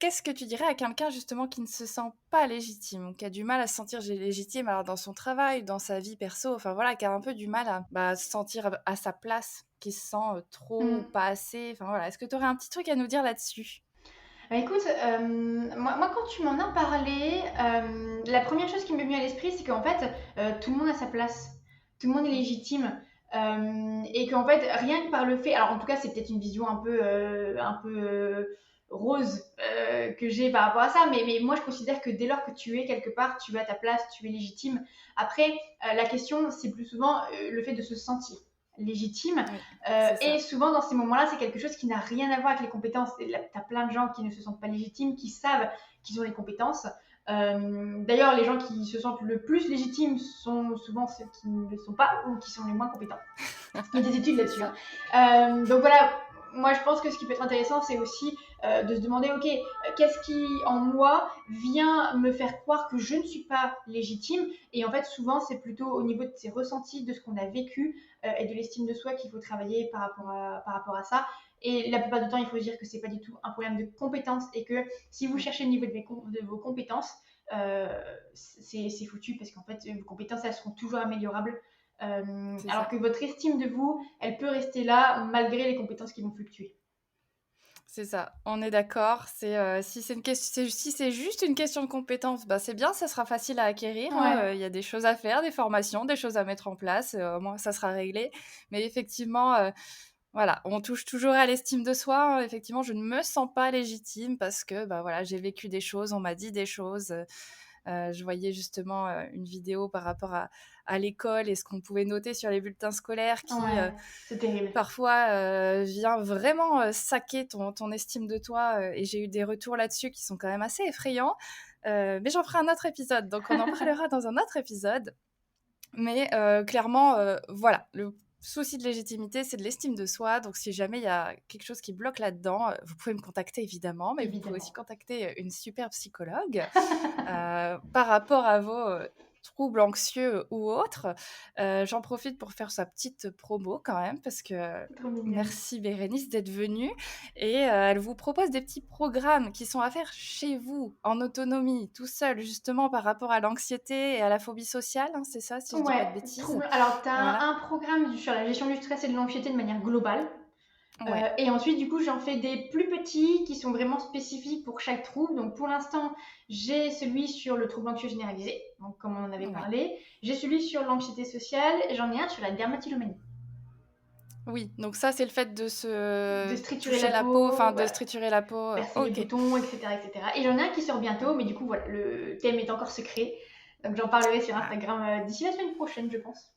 qu'est-ce que tu dirais à quelqu'un justement qui ne se sent pas légitime, ou qui a du mal à se sentir légitime alors dans son travail, dans sa vie perso, enfin voilà, qui a un peu du mal à se sentir à sa place, qui se sent trop, pas assez, enfin voilà. Est-ce que tu aurais un petit truc à nous dire là-dessus? Écoute, moi, quand tu m'en as parlé, la première chose qui m'est venue à l'esprit, c'est qu'en fait, tout le monde a sa place. Tout le monde est légitime. Et qu'en fait, rien que par le fait... Alors, en tout cas, c'est peut-être une vision un peu rose que j'ai par rapport à ça, mais moi, je considère que dès lors que tu es quelque part, tu as ta place, tu es légitime. Après, la question, c'est plus souvent le fait de se sentir légitime. Et souvent, dans ces moments-là, c'est quelque chose qui n'a rien à voir avec les compétences. Tu as plein de gens qui ne se sentent pas légitimes, qui savent qu'ils ont les compétences. D'ailleurs, les gens qui se sentent le plus légitimes sont souvent ceux qui ne le sont pas ou qui sont les moins compétents. Il y a des études là-dessus. Hein. Donc voilà, moi je pense que ce qui peut être intéressant, c'est aussi de se demander, ok, qu'est-ce qui en moi vient me faire croire que je ne suis pas légitime? Et en fait, souvent, c'est plutôt au niveau de ses ressentis, de ce qu'on a vécu et de l'estime de soi qu'il faut travailler par rapport à ça. Et la plupart du temps, il faut se dire que c'est pas du tout un problème de compétence et que si vous cherchez le niveau de vos compétences, c'est foutu parce qu'en fait, vos compétences, elles seront toujours améliorables. Alors que votre estime de vous, elle peut rester là malgré les compétences qui vont fluctuer. C'est ça, on est d'accord. Si c'est juste une question de compétence, c'est bien, ça sera facile à acquérir. Ouais. Il y a des choses à faire, des formations, des choses à mettre en place. Au moins, ça sera réglé. Mais effectivement, voilà, on touche toujours à l'estime de soi. Effectivement, je ne me sens pas légitime parce que voilà, j'ai vécu des choses, on m'a dit des choses. Je voyais justement une vidéo par rapport à l'école et ce qu'on pouvait noter sur les bulletins scolaires qui Ouais, c'est terrible. parfois vient vraiment saquer ton estime de toi. Et j'ai eu des retours là-dessus qui sont quand même assez effrayants. Mais j'en ferai un autre épisode, donc on en parlera dans un autre épisode. Mais clairement, voilà, le souci de légitimité, c'est de l'estime de soi. Donc si jamais il y a quelque chose qui bloque là-dedans, vous pouvez me contacter évidemment, mais vous pouvez aussi Évidemment. contacter une super psychologue par rapport à vos troubles anxieux ou autres. J'en profite pour faire sa petite promo quand même, parce que Trop mignonne. merci Bérénice d'être venue. Et elle vous propose des petits programmes qui sont à faire chez vous, en autonomie, tout seul, justement par rapport à l'anxiété et à la phobie sociale, hein, c'est ça, si je dis pas Ouais, de bêtises. trouble. Alors, tu as Voilà. un programme sur la gestion du stress et de l'anxiété de manière globale. Ouais. Et ensuite, du coup, j'en fais des plus petits qui sont vraiment spécifiques pour chaque trouble. Donc, pour l'instant, j'ai celui sur le trouble anxieux généralisé, donc comme on en avait Oui. parlé. J'ai celui sur l'anxiété sociale et j'en ai un sur la dermatillomanie. Oui, donc ça, c'est le fait de De se stricturer toucher la la peau, enfin peau, de voilà, stricturer la peau. percer les Ok. boutons, etc., etc. Et j'en ai un qui sort bientôt, mais du coup, voilà, le thème est encore secret. Donc, j'en parlerai sur Ah. Instagram d'ici la semaine prochaine, je pense.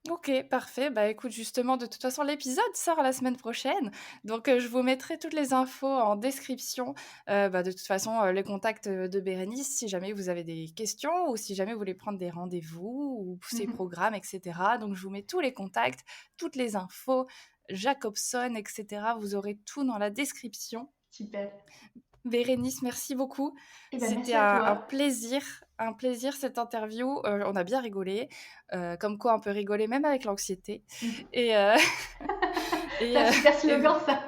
Ok, parfait. Bah écoute, justement, de toute façon, l'épisode sort la semaine prochaine. Donc, je vous mettrai toutes les infos en description. De toute façon, les contacts de Bérénice, si jamais vous avez des questions ou si jamais vous voulez prendre des rendez-vous ou ces programmes, etc. Donc, je vous mets tous les contacts, toutes les infos, Jacobson, etc. Vous aurez tout dans la description. Super. Bérénice, merci beaucoup. Et ben, merci C'était à un toi. plaisir cette interview. On a bien rigolé, comme quoi on peut rigoler même avec l'anxiété. Et, et C'est un super slogan, ça.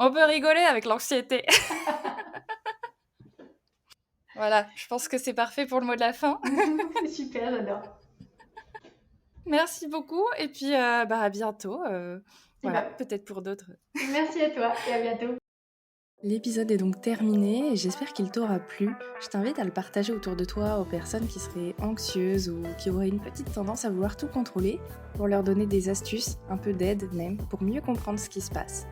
on peut rigoler avec l'anxiété. Voilà, je pense que c'est parfait pour le mot de la fin. C'est super, j'adore. Merci beaucoup et puis à bientôt. Et Voilà, ben, peut-être pour d'autres. merci à toi et à bientôt. L'épisode est donc terminé et j'espère qu'il t'aura plu. Je t'invite à le partager autour de toi aux personnes qui seraient anxieuses ou qui auraient une petite tendance à vouloir tout contrôler, pour leur donner des astuces, un peu d'aide même, pour mieux comprendre ce qui se passe.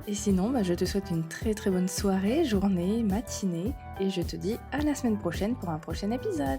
Et sinon, je te souhaite une très très bonne soirée, journée, matinée, et je te dis à la semaine prochaine pour un prochain épisode.